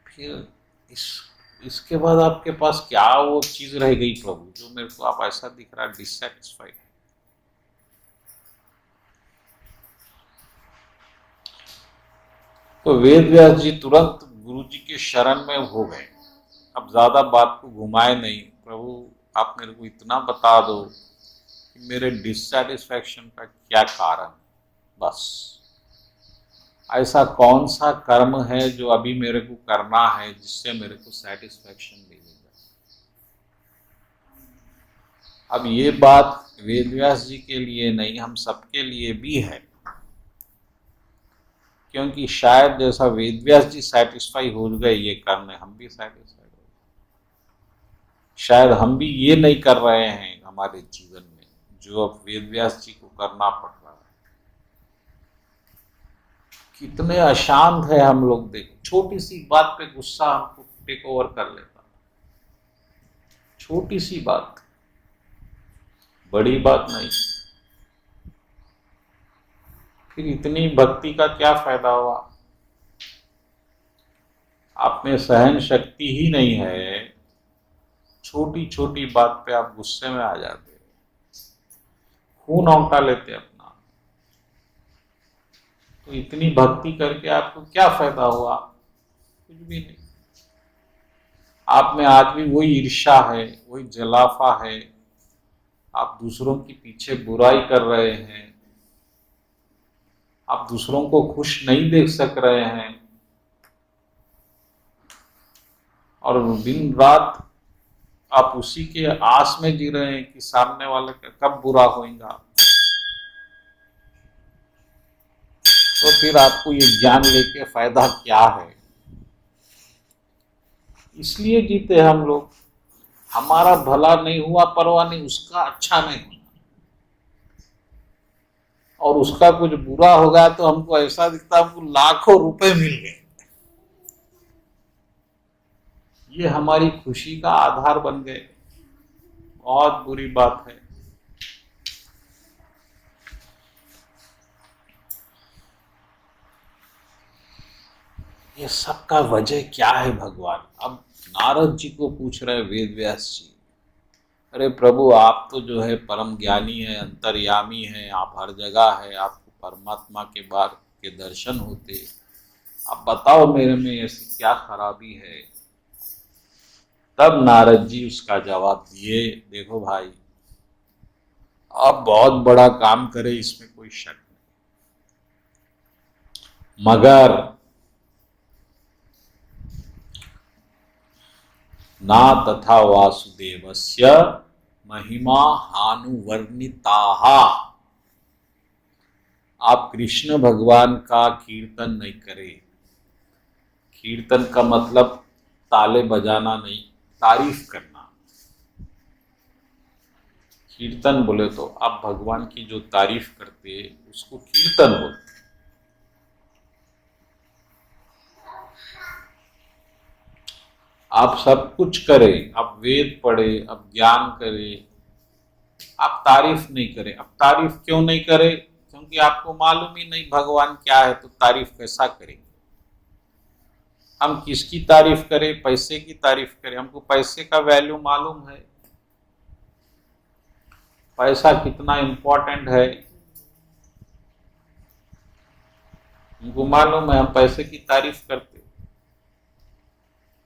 फिर इसके बाद आपके पास क्या वो चीज रह गई प्रभु, जो मेरे को आप ऐसा दिख रहा है डिससेटिस्फाइड है? तो वेद व्यास जी तुरंत गुरु जी के शरण में हो गए। अब ज्यादा बात को घुमाए नहीं, प्रभु आप मेरे को इतना बता दो कि मेरे डिससेटिस्फैक्शन का क्या कारण, बस ऐसा कौन सा कर्म है जो अभी मेरे को करना है जिससे मेरे को सेटिस्फैक्शन मिलेगा। अब ये बात वेद व्यास जी के लिए नहीं, हम सबके लिए भी है, क्योंकि शायद जैसा वेद व्यास जी सेटिस्फाई हो गए ये करने, हम भी सेटिस्फाइड हो गए। शायद हम भी ये नहीं कर रहे हैं हमारे जीवन में जो अब वेद व्यास जी को करना पड़ रहा है। कितने अशांत है हम लोग, देखो छोटी सी बात पे गुस्सा हमको टेक ओवर कर लेता, छोटी सी बात, बड़ी बात नहीं। फिर इतनी भक्ति का क्या फायदा हुआ? आप में सहन शक्ति ही नहीं है, छोटी छोटी बात पे आप गुस्से में आ जाते, खून औंटा लेते अपना। तो इतनी भक्ति करके आपको क्या फायदा हुआ? कुछ भी नहीं। आप में आज भी वही ईर्ष्या है, वही जलाफा है, आप दूसरों के पीछे बुराई कर रहे हैं, आप दूसरों को खुश नहीं देख सक रहे हैं, और दिन रात आप उसी के आस में जी रहे हैं कि सामने वाले का कब बुरा होगा। तो फिर आपको ये ज्ञान लेके फायदा क्या है? इसलिए जीते हम लोग, हमारा भला नहीं हुआ परवाह नहीं, उसका अच्छा नहीं होना, और उसका कुछ बुरा हो गया तो हमको ऐसा दिखता हमको लाखों रुपए मिल गए। ये हमारी खुशी का आधार बन गए, बहुत बुरी बात है। ये सब का वजह क्या है भगवान? अब नारद जी को पूछ रहे वेद व्यास जी, अरे प्रभु आप तो जो है परम ज्ञानी है, अंतर्यामी है, आप हर जगह है, आपको परमात्मा के बार के दर्शन होते, अब बताओ मेरे में ऐसी क्या खराबी है। तब नारद जी उसका जवाब दिए, देखो भाई, आप बहुत बड़ा काम करे, इसमें कोई शक नहीं, मगर ना तथा वासुदेवस्य महिमा हानुवर्णिताः। आप कृष्ण भगवान का कीर्तन नहीं करें। कीर्तन का मतलब ताले बजाना नहीं, तारीफ करना। कीर्तन बोले तो आप भगवान की जो तारीफ करते उसको कीर्तन बोलते। आप सब कुछ करें, आप वेद पढ़े, आप ज्ञान करें, आप तारीफ नहीं करें। अब तारीफ क्यों नहीं करें? क्योंकि आपको मालूम ही नहीं भगवान क्या है, तो तारीफ कैसा करेंगे? हम किसकी तारीफ करें? पैसे की तारीफ करें? हमको पैसे का वैल्यू मालूम है, पैसा कितना इंपॉर्टेंट है हमको मालूम है। हम पैसे की तारीफ करते,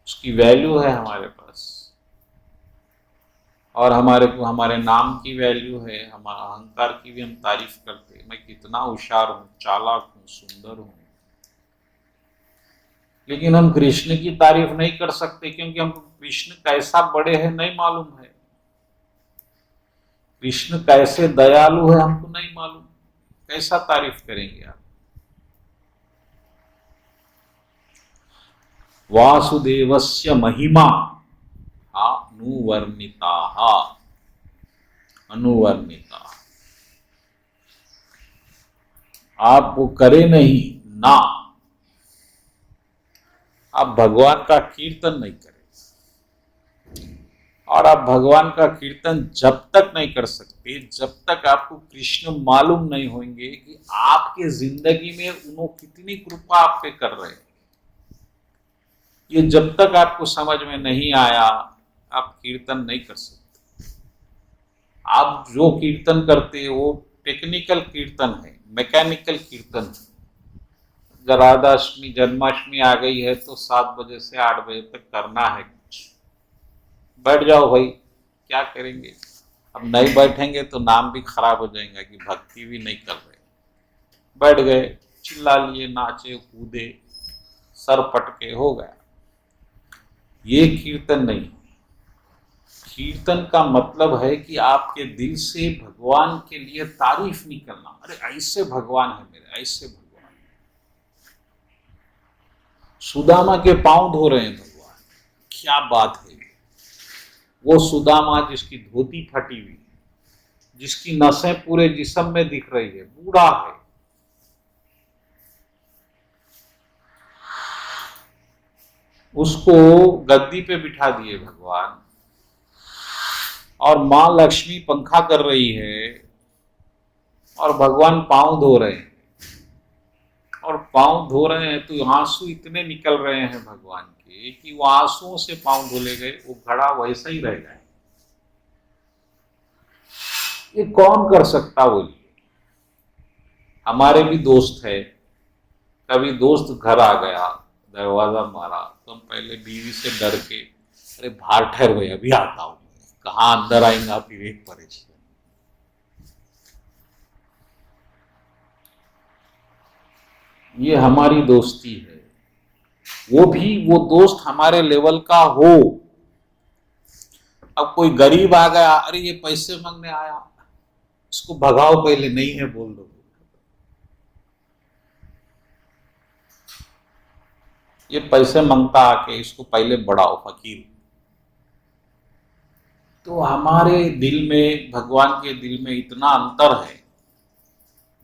उसकी वैल्यू है हमारे पास, और हमारे नाम की वैल्यू है, हमारा अहंकार की भी हम तारीफ करते, मैं कितना होशियार हूँ, चालाक हूँ, सुंदर हूँ। लेकिन हम कृष्ण की तारीफ नहीं कर सकते, क्योंकि हमको कृष्ण कैसा बड़े हैं नहीं मालूम है, कृष्ण कैसे दयालु है हमको नहीं मालूम, कैसा तारीफ करेंगे आप? वासुदेवस्य महिमा अनुवर्णिताः, अनुवर्णिता। आप वो करे नहीं ना, आप भगवान का कीर्तन नहीं करें। और आप भगवान का कीर्तन जब तक नहीं कर सकते जब तक आपको कृष्ण मालूम नहीं होंगे कि आपके जिंदगी में उन्होंने कितनी कृपा आप पे कर रहे हैं। ये जब तक आपको समझ में नहीं आया, आप कीर्तन नहीं कर सकते। आप जो कीर्तन करते हैं वो टेक्निकल कीर्तन है, मैकेनिकल कीर्तन है। अगर राधाष्टमी जन्माष्टमी आ गई है तो 7 बजे से 8 बजे तक करना है कुछ, बैठ जाओ भाई, क्या करेंगे? अब नहीं बैठेंगे तो नाम भी खराब हो जाएगा कि भक्ति भी नहीं कर रहे। बैठ गए, चिल्ला लिए, नाचे कूदे, सर पटके, हो गया। ये कीर्तन नहीं। कीर्तन का मतलब है कि आपके दिल से भगवान के लिए तारीफ निकलना, अरे ऐसे भगवान है मेरे, ऐसे भगवान। सुदामा के पांव धो रहे हैं भगवान, क्या बात है। वो सुदामा जिसकी धोती फटी हुई, जिसकी नसें पूरे जिस्म में दिख रही है, बूढ़ा है, उसको गद्दी पे बिठा दिए भगवान, और मां लक्ष्मी पंखा कर रही है, और भगवान पांव धो रहे हैं। और पांव धो रहे हैं तो आंसू इतने निकल रहे हैं भगवान के कि वो आंसुओं से पांव धुले गए, वो घड़ा वैसा ही रह गया। ये कौन कर सकता बोलिए? हमारे भी दोस्त है, कभी दोस्त घर आ गया, दरवाजा मारा तो हम पहले बीवी से डर के, अरे बाहर ठहर गए, अभी आता हूं, कहाँ अंदर आएंगा, फिर एक परेशान। ये हमारी दोस्ती है। वो भी वो दोस्त हमारे लेवल का हो। अब कोई गरीब आ गया, अरे ये पैसे मांगने आया, इसको भगाओ, पहले नहीं है बोल दो। ये पैसे मांगता आके, इसको पहले बढ़ाओ फकीर। तो हमारे दिल में, भगवान के दिल में इतना अंतर है।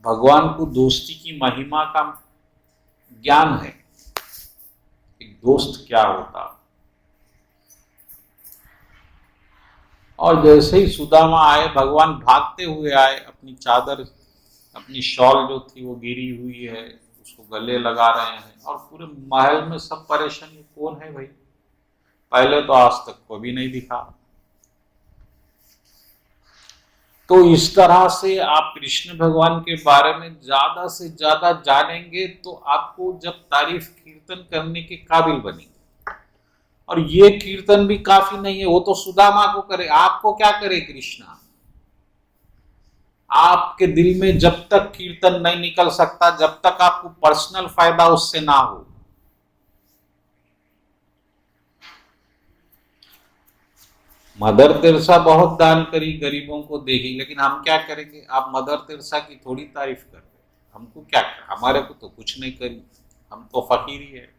भगवान को दोस्ती की महिमा का ज्ञान है, एक दोस्त क्या होता। और जैसे ही सुदामा आए, भगवान भागते हुए आए, अपनी चादर, अपनी शॉल जो थी वो गिरी हुई है, उसको गले लगा रहे हैं, और पूरे महल में सब परेशान, ये कौन है भाई? पहले तो आज तक कभी नहीं दिखा। तो इस तरह से आप कृष्ण भगवान के बारे में ज्यादा से ज्यादा जानेंगे तो आपको जब तारीफ कीर्तन करने के काबिल बनेंगे। और ये कीर्तन भी काफी नहीं है, वो तो सुदामा को करे, आपको क्या करे कृष्णा? आपके दिल में जब तक कीर्तन नहीं निकल सकता, जब तक आपको पर्सनल फायदा उससे ना हो। मदर तेरेसा बहुत दान करी, गरीबों को देगी, लेकिन हम क्या करेंगे? आप मदर तेरेसा की थोड़ी तारीफ कर रहे, हमको क्या कर, हमारे को तो कुछ नहीं करी, हम तो फकीर ही है।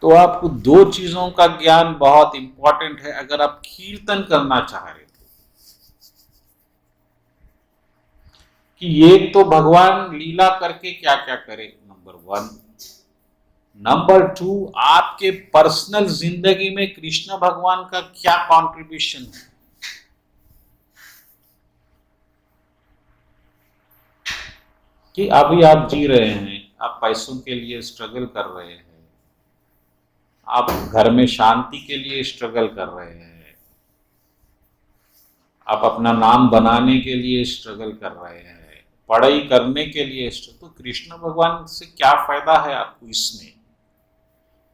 तो आपको दो चीजों का ज्ञान बहुत इंपॉर्टेंट है अगर आप कीर्तन करना चाह रहे थे, कि ये तो भगवान लीला करके क्या क्या करे, नंबर 1। नंबर 2, आपके पर्सनल जिंदगी में कृष्ण भगवान का क्या कंट्रीब्यूशन है। कि अभी आप जी रहे हैं, आप पैसों के लिए स्ट्रगल कर रहे हैं, आप घर में शांति के लिए स्ट्रगल कर रहे हैं, आप अपना नाम बनाने के लिए स्ट्रगल कर रहे हैं, पढ़ाई करने के लिए, तो कृष्ण भगवान से क्या फायदा है आपको इसमें?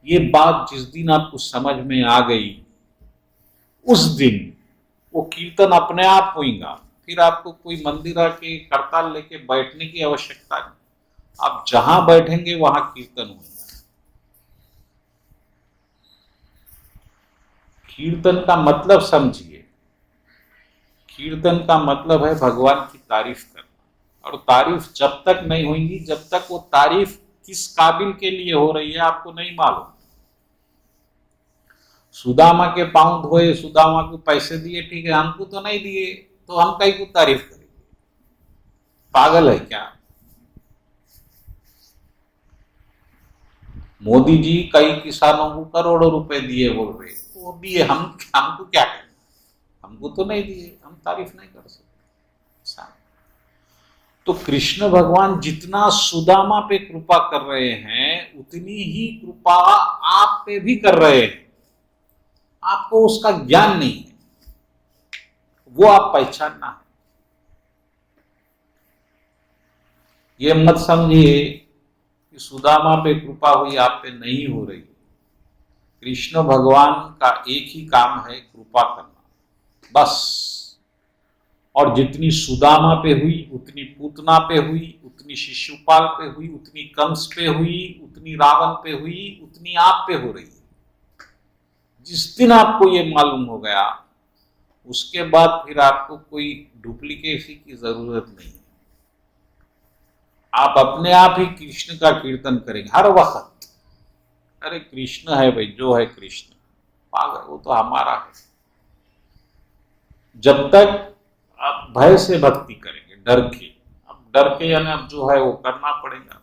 ये बात जिस दिन आपको समझ में आ गई, उस दिन वो कीर्तन अपने आप होगा। फिर आपको कोई मंदिर आके करताल लेके बैठने की आवश्यकता नहीं, आप जहां बैठेंगे वहां कीर्तन होगा। कीर्तन का मतलब समझिए, कीर्तन का मतलब है भगवान की तारीफ करना। और तारीफ जब तक नहीं होगी, जब तक वो तारीफ किस काबिल के लिए हो रही है आपको नहीं मालूम। सुदामा के पांव धोए, सुदामा को पैसे दिए, ठीक है, हमको तो नहीं दिए, तो हम कहीं को तारीफ करेंगे? पागल है क्या? मोदी जी कई किसानों को करोड़ों रुपए दिए बोल रहे, वो दिए, हमको क्या करें? हमको तो नहीं दिए, हम तारीफ नहीं कर सकते। तो कृष्ण भगवान जितना सुदामा पे कृपा कर रहे हैं, उतनी ही कृपा आप पे भी कर रहे हैं। आपको उसका ज्ञान नहीं है, वो आप पहचानना है। ये मत समझिए कि सुदामा पे कृपा हुई, आप पे नहीं हो रही। कृष्ण भगवान का एक ही काम है, कृपा करना, बस। और जितनी सुदामा पे हुई, उतनी पूतना पे हुई, उतनी शिशुपाल पे हुई, उतनी कंस पे हुई, उतनी रावण पे हुई, उतनी आप पे हो रही है। जिस दिन आपको ये मालूम हो गया, उसके बाद फिर आपको कोई डुप्लीकेसी की जरूरत नहीं है। आप अपने आप ही कृष्ण का कीर्तन करेंगे हर वक्त। अरे कृष्ण है भाई, जो है कृष्ण, पागल, वो तो हमारा है। जब तक आप भय से भक्ति करेंगे, डर के, अब डर के यानी अब जो है वो करना पड़ेगा।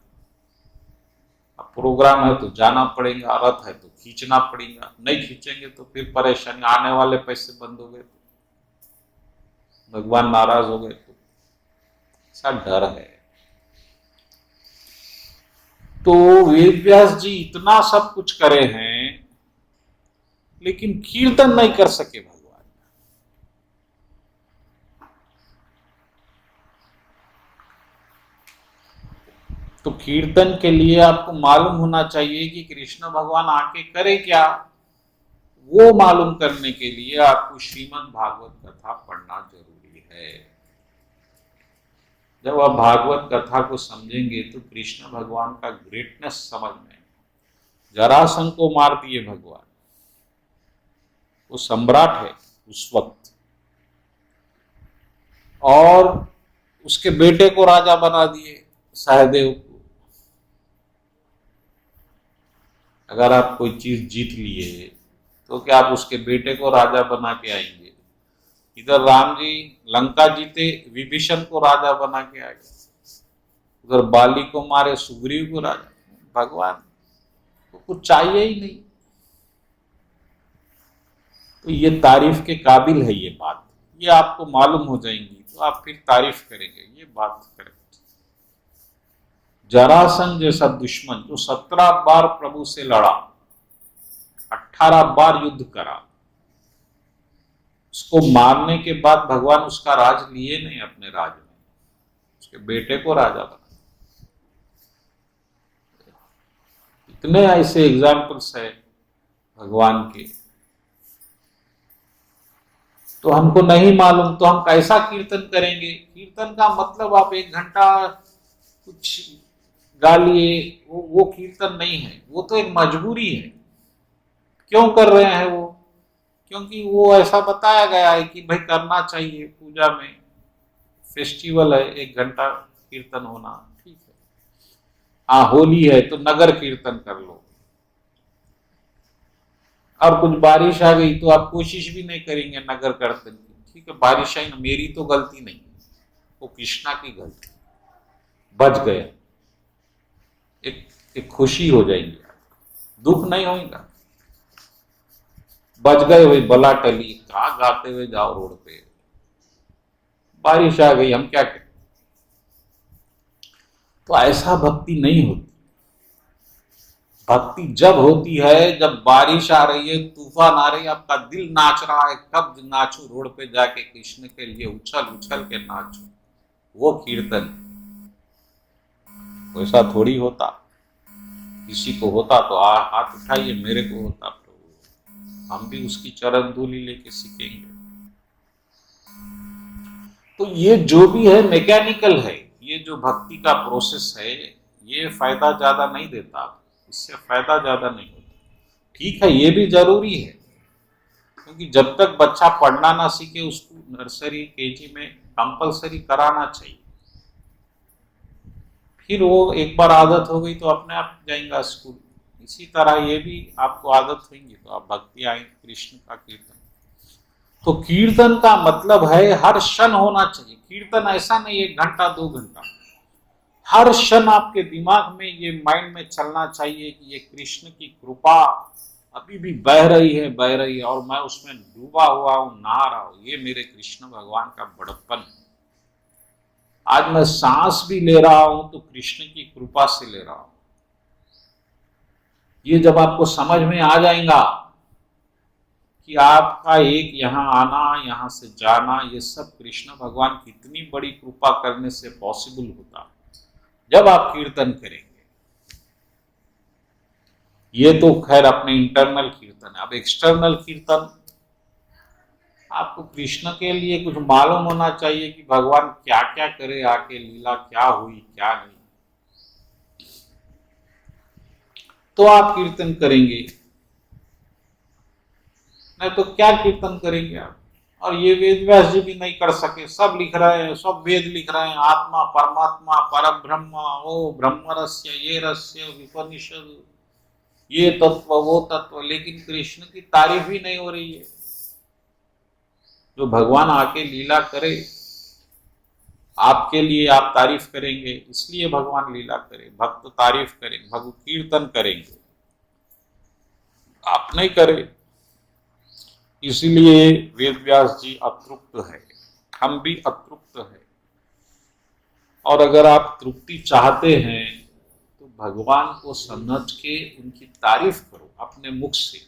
अब प्रोग्राम है तो जाना पड़ेगा, रथ है तो खींचना पड़ेगा, नहीं खींचेंगे तो फिर परेशानी, आने वाले पैसे बंद हो गए तो, भगवान नाराज हो गए तो, ऐसा डर है। तो वेद व्यास जी इतना सब कुछ करे हैं, लेकिन कीर्तन नहीं कर सके भगवान। तो कीर्तन के लिए आपको मालूम होना चाहिए कि कृष्ण भगवान आके करे क्या। वो मालूम करने के लिए आपको श्रीमद् भागवत कथा पढ़ना जरूरी है। जब आप भागवत कथा को समझेंगे तो कृष्ण भगवान का ग्रेटनेस समझ में, जरासंध को मार दिए भगवान, वो सम्राट है उस वक्त, और उसके बेटे को राजा बना दिए, सहदेव को। अगर आप कोई चीज जीत लिए तो क्या आप उसके बेटे को राजा बना के आएंगे? इधर राम जी लंका जीते, विभीषण को राजा बना के आ गए, उधर बाली को मारे, सुग्रीव को राजा। भगवान को कुछ चाहिए ही नहीं। तो ये तारीफ के काबिल है ये बात, ये आपको मालूम हो जाएंगी तो आप फिर तारीफ करेंगे, ये बात करेंगे। जरासंध जैसा दुश्मन जो 17 बार प्रभु से लड़ा, 18 बार युद्ध करा, उसको मारने के बाद भगवान उसका राज लिए नहीं अपने राज में, उसके बेटे को राजा बना। इतने ऐसे एग्जाम्पल्स है भगवान के, तो हमको नहीं मालूम तो हम कैसा कीर्तन करेंगे? कीर्तन का मतलब आप 1 घंटा कुछ गा लिए, वो कीर्तन नहीं है, वो तो एक मजबूरी है। क्यों कर रहे हैं वो? क्योंकि वो ऐसा बताया गया है कि भाई करना चाहिए, पूजा में फेस्टिवल है, 1 घंटा कीर्तन होना ठीक है। हाँ, होली है तो नगर कीर्तन कर लो, और कुछ बारिश आ गई तो आप कोशिश भी नहीं करेंगे नगर कीर्तन की, ठीक है बारिश आई ना, मेरी तो गलती नहीं, वो कृष्णा की गलती, बच गया, एक खुशी हो जाएगी, दुख नहीं होगा, बच गए हुए, बला टली, कहा गाते हुए जाओ रोड पे, बारिश आ गई हम क्या करें? तो ऐसा भक्ति नहीं होती। भक्ति जब होती है जब बारिश आ रही है, तूफान आ रही है, आपका दिल नाच रहा है, कब नाचू रोड पे जाके कृष्ण के लिए उछल उछल के नाचू, वो कीर्तन। वैसा थोड़ी होता, किसी को होता तो हाथ उठाइए, मेरे को होता प्रभु, हम भी उसकी चरण धूली लेके सीखेंगे। तो ये जो भी है मैकेनिकल है, ये जो भक्ति का प्रोसेस है, ये फायदा ज्यादा नहीं देता, इससे फायदा ज्यादा नहीं होता। ठीक है, ये भी जरूरी है, क्योंकि जब तक बच्चा पढ़ना ना सीखे उसको नर्सरी केजी में कंपलसरी कराना चाहिए, फिर वो एक बार आदत हो गई तो अपने आप जाएगा स्कूल। इसी तरह ये भी आपको आदत होगी तो आप भक्ति आएंगे, कृष्ण का कीर्तन। तो कीर्तन का मतलब है हर क्षण होना चाहिए। कीर्तन ऐसा नहीं 1 घंटा 2 घंटा, हर क्षण आपके दिमाग में ये माइंड में चलना चाहिए कि ये कृष्ण की कृपा अभी भी बह रही है और मैं उसमें डूबा हुआ हूं, नहा रहा हूं, ये मेरे कृष्ण भगवान का बड़प्पन है। आज मैं सांस भी ले रहा हूं तो कृष्ण की कृपा से ले रहा हूं। ये जब आपको समझ में आ जाएगा कि आपका एक यहाँ आना, यहाँ से जाना, ये सब कृष्ण भगवान कितनी बड़ी कृपा करने से पॉसिबल होता, जब आप कीर्तन करेंगे। ये तो खैर अपने इंटरनल कीर्तन है। अब एक्सटर्नल कीर्तन, आपको कृष्ण के लिए कुछ मालूम होना चाहिए कि भगवान क्या क्या करे, आके लीला क्या हुई क्या नहीं, तो आप कीर्तन करेंगे, नहीं तो क्या कीर्तन करेंगे आप? और ये वेद व्यास जी भी नहीं कर सके, सब लिख रहे हैं, सब वेद लिख रहे हैं, आत्मा परमात्मा परम ब्रह्म, ओ ब्रह्म रस्य ये रस्य विपनिषद, ये तत्व वो तत्व, लेकिन कृष्ण की तारीफ ही नहीं हो रही है। जो भगवान आके लीला करे आपके लिए, आप तारीफ करेंगे, इसलिए भगवान लीला करे, भक्त तारीफ करेंगे, भगवत कीर्तन करेंगे, आप नहीं करे। इसीलिए वेद व्यास जी अतृप्त है, हम भी अतृप्त है। और अगर आप तृप्ति चाहते हैं तो भगवान को समझ के उनकी तारीफ करो अपने मुख से।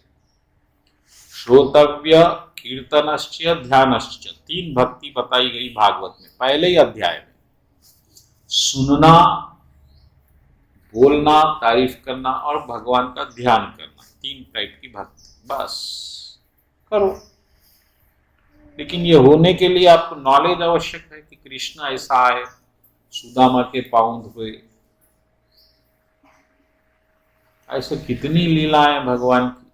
श्रोतव्य कीर्तनश्च ध्यानश्च, 3 भक्ति बताई गई भागवत में पहले ही अध्याय में। सुनना, बोलना, तारीफ करना और भगवान का ध्यान करना, 3 टाइप की भक्ति, बस करो। लेकिन ये होने के लिए आपको नॉलेज आवश्यक है कि कृष्ण ऐसा है, सुदामा के पाउंड हुए, ऐसे कितनी लीलाएं भगवान की।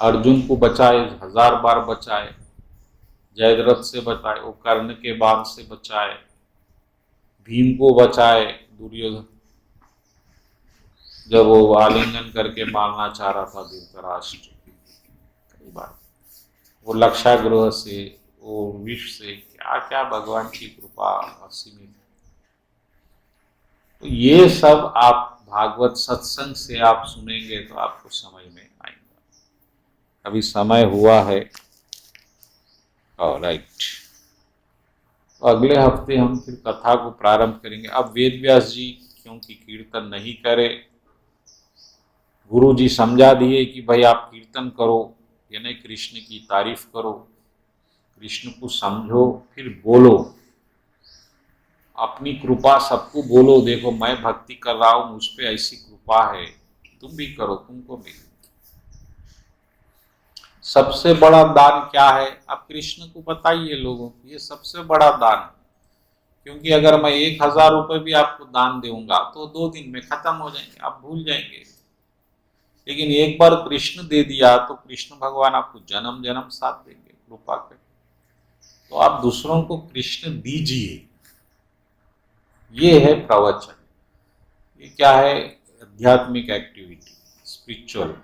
अर्जुन को बचाए, 1000 बार बचाए, जयद्रथ से बचाए, वो कर्ण के बाण से बचाए, भीम को बचाए, दुर्योधन जब वो आलिंगन करके मारना चाह रहा था धृतराष्ट्र, कई बार वो लक्षागृह से, वो विष से, क्या क्या भगवान की कृपा असीमित। तो ये सब आप भागवत सत्संग से आप सुनेंगे तो आपको समझ में आएगा। अभी समय हुआ है, राइट, तो अगले हफ्ते हम फिर कथा को प्रारंभ करेंगे। अब वेद व्यास जी क्योंकि कीर्तन नहीं करे, गुरु जी समझा दिए कि भाई आप कीर्तन करो, यानी कृष्ण की तारीफ करो, कृष्ण को समझो, फिर बोलो, अपनी कृपा सबको बोलो, देखो मैं भक्ति कर रहा हूं, मुझ पे ऐसी कृपा है, तुम भी करो, तुमको भी। सबसे बड़ा दान क्या है? आप कृष्ण को बताइए लोगों को, ये सबसे बड़ा दान है। क्योंकि अगर मैं 1000 रुपये भी आपको दान दूंगा तो 2 दिन में खत्म हो जाएंगे, आप भूल जाएंगे। लेकिन एक बार कृष्ण दे दिया तो कृष्ण भगवान आपको जन्म जन्म साथ देंगे कृपा करके। तो आप दूसरों को कृष्ण दीजिए, ये है प्रवचन। ये क्या है? आध्यात्मिक एक्टिविटी, स्पिरिचुअल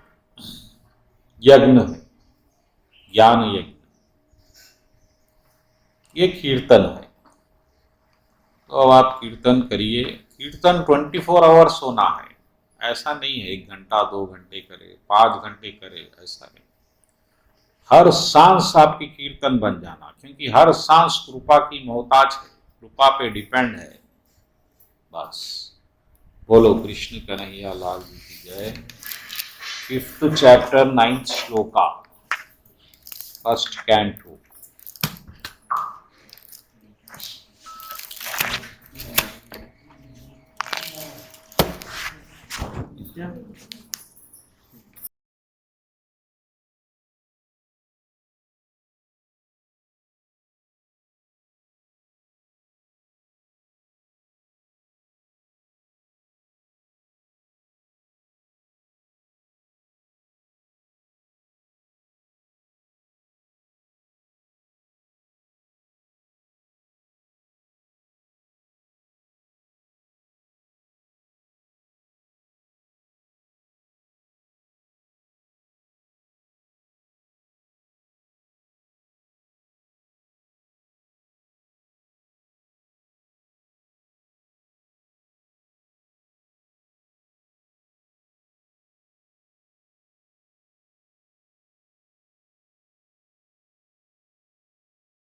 यज्ञ है, ज्ञान यज्ञ। ये कीर्तन है। तो अब आप कीर्तन करिए। कीर्तन 24 आवर्स होना है, ऐसा नहीं है 1 घंटा 2 घंटे करे, 5 घंटे करे, ऐसा नहीं। हर सांस आपकी कीर्तन बन जाना, क्योंकि हर सांस कृपा की मोहताज है, कृपा पे डिपेंड है। बस बोलो कृष्ण कन्हैया लाल जी की जय। 5th chapter 9th shloka, 1st canto.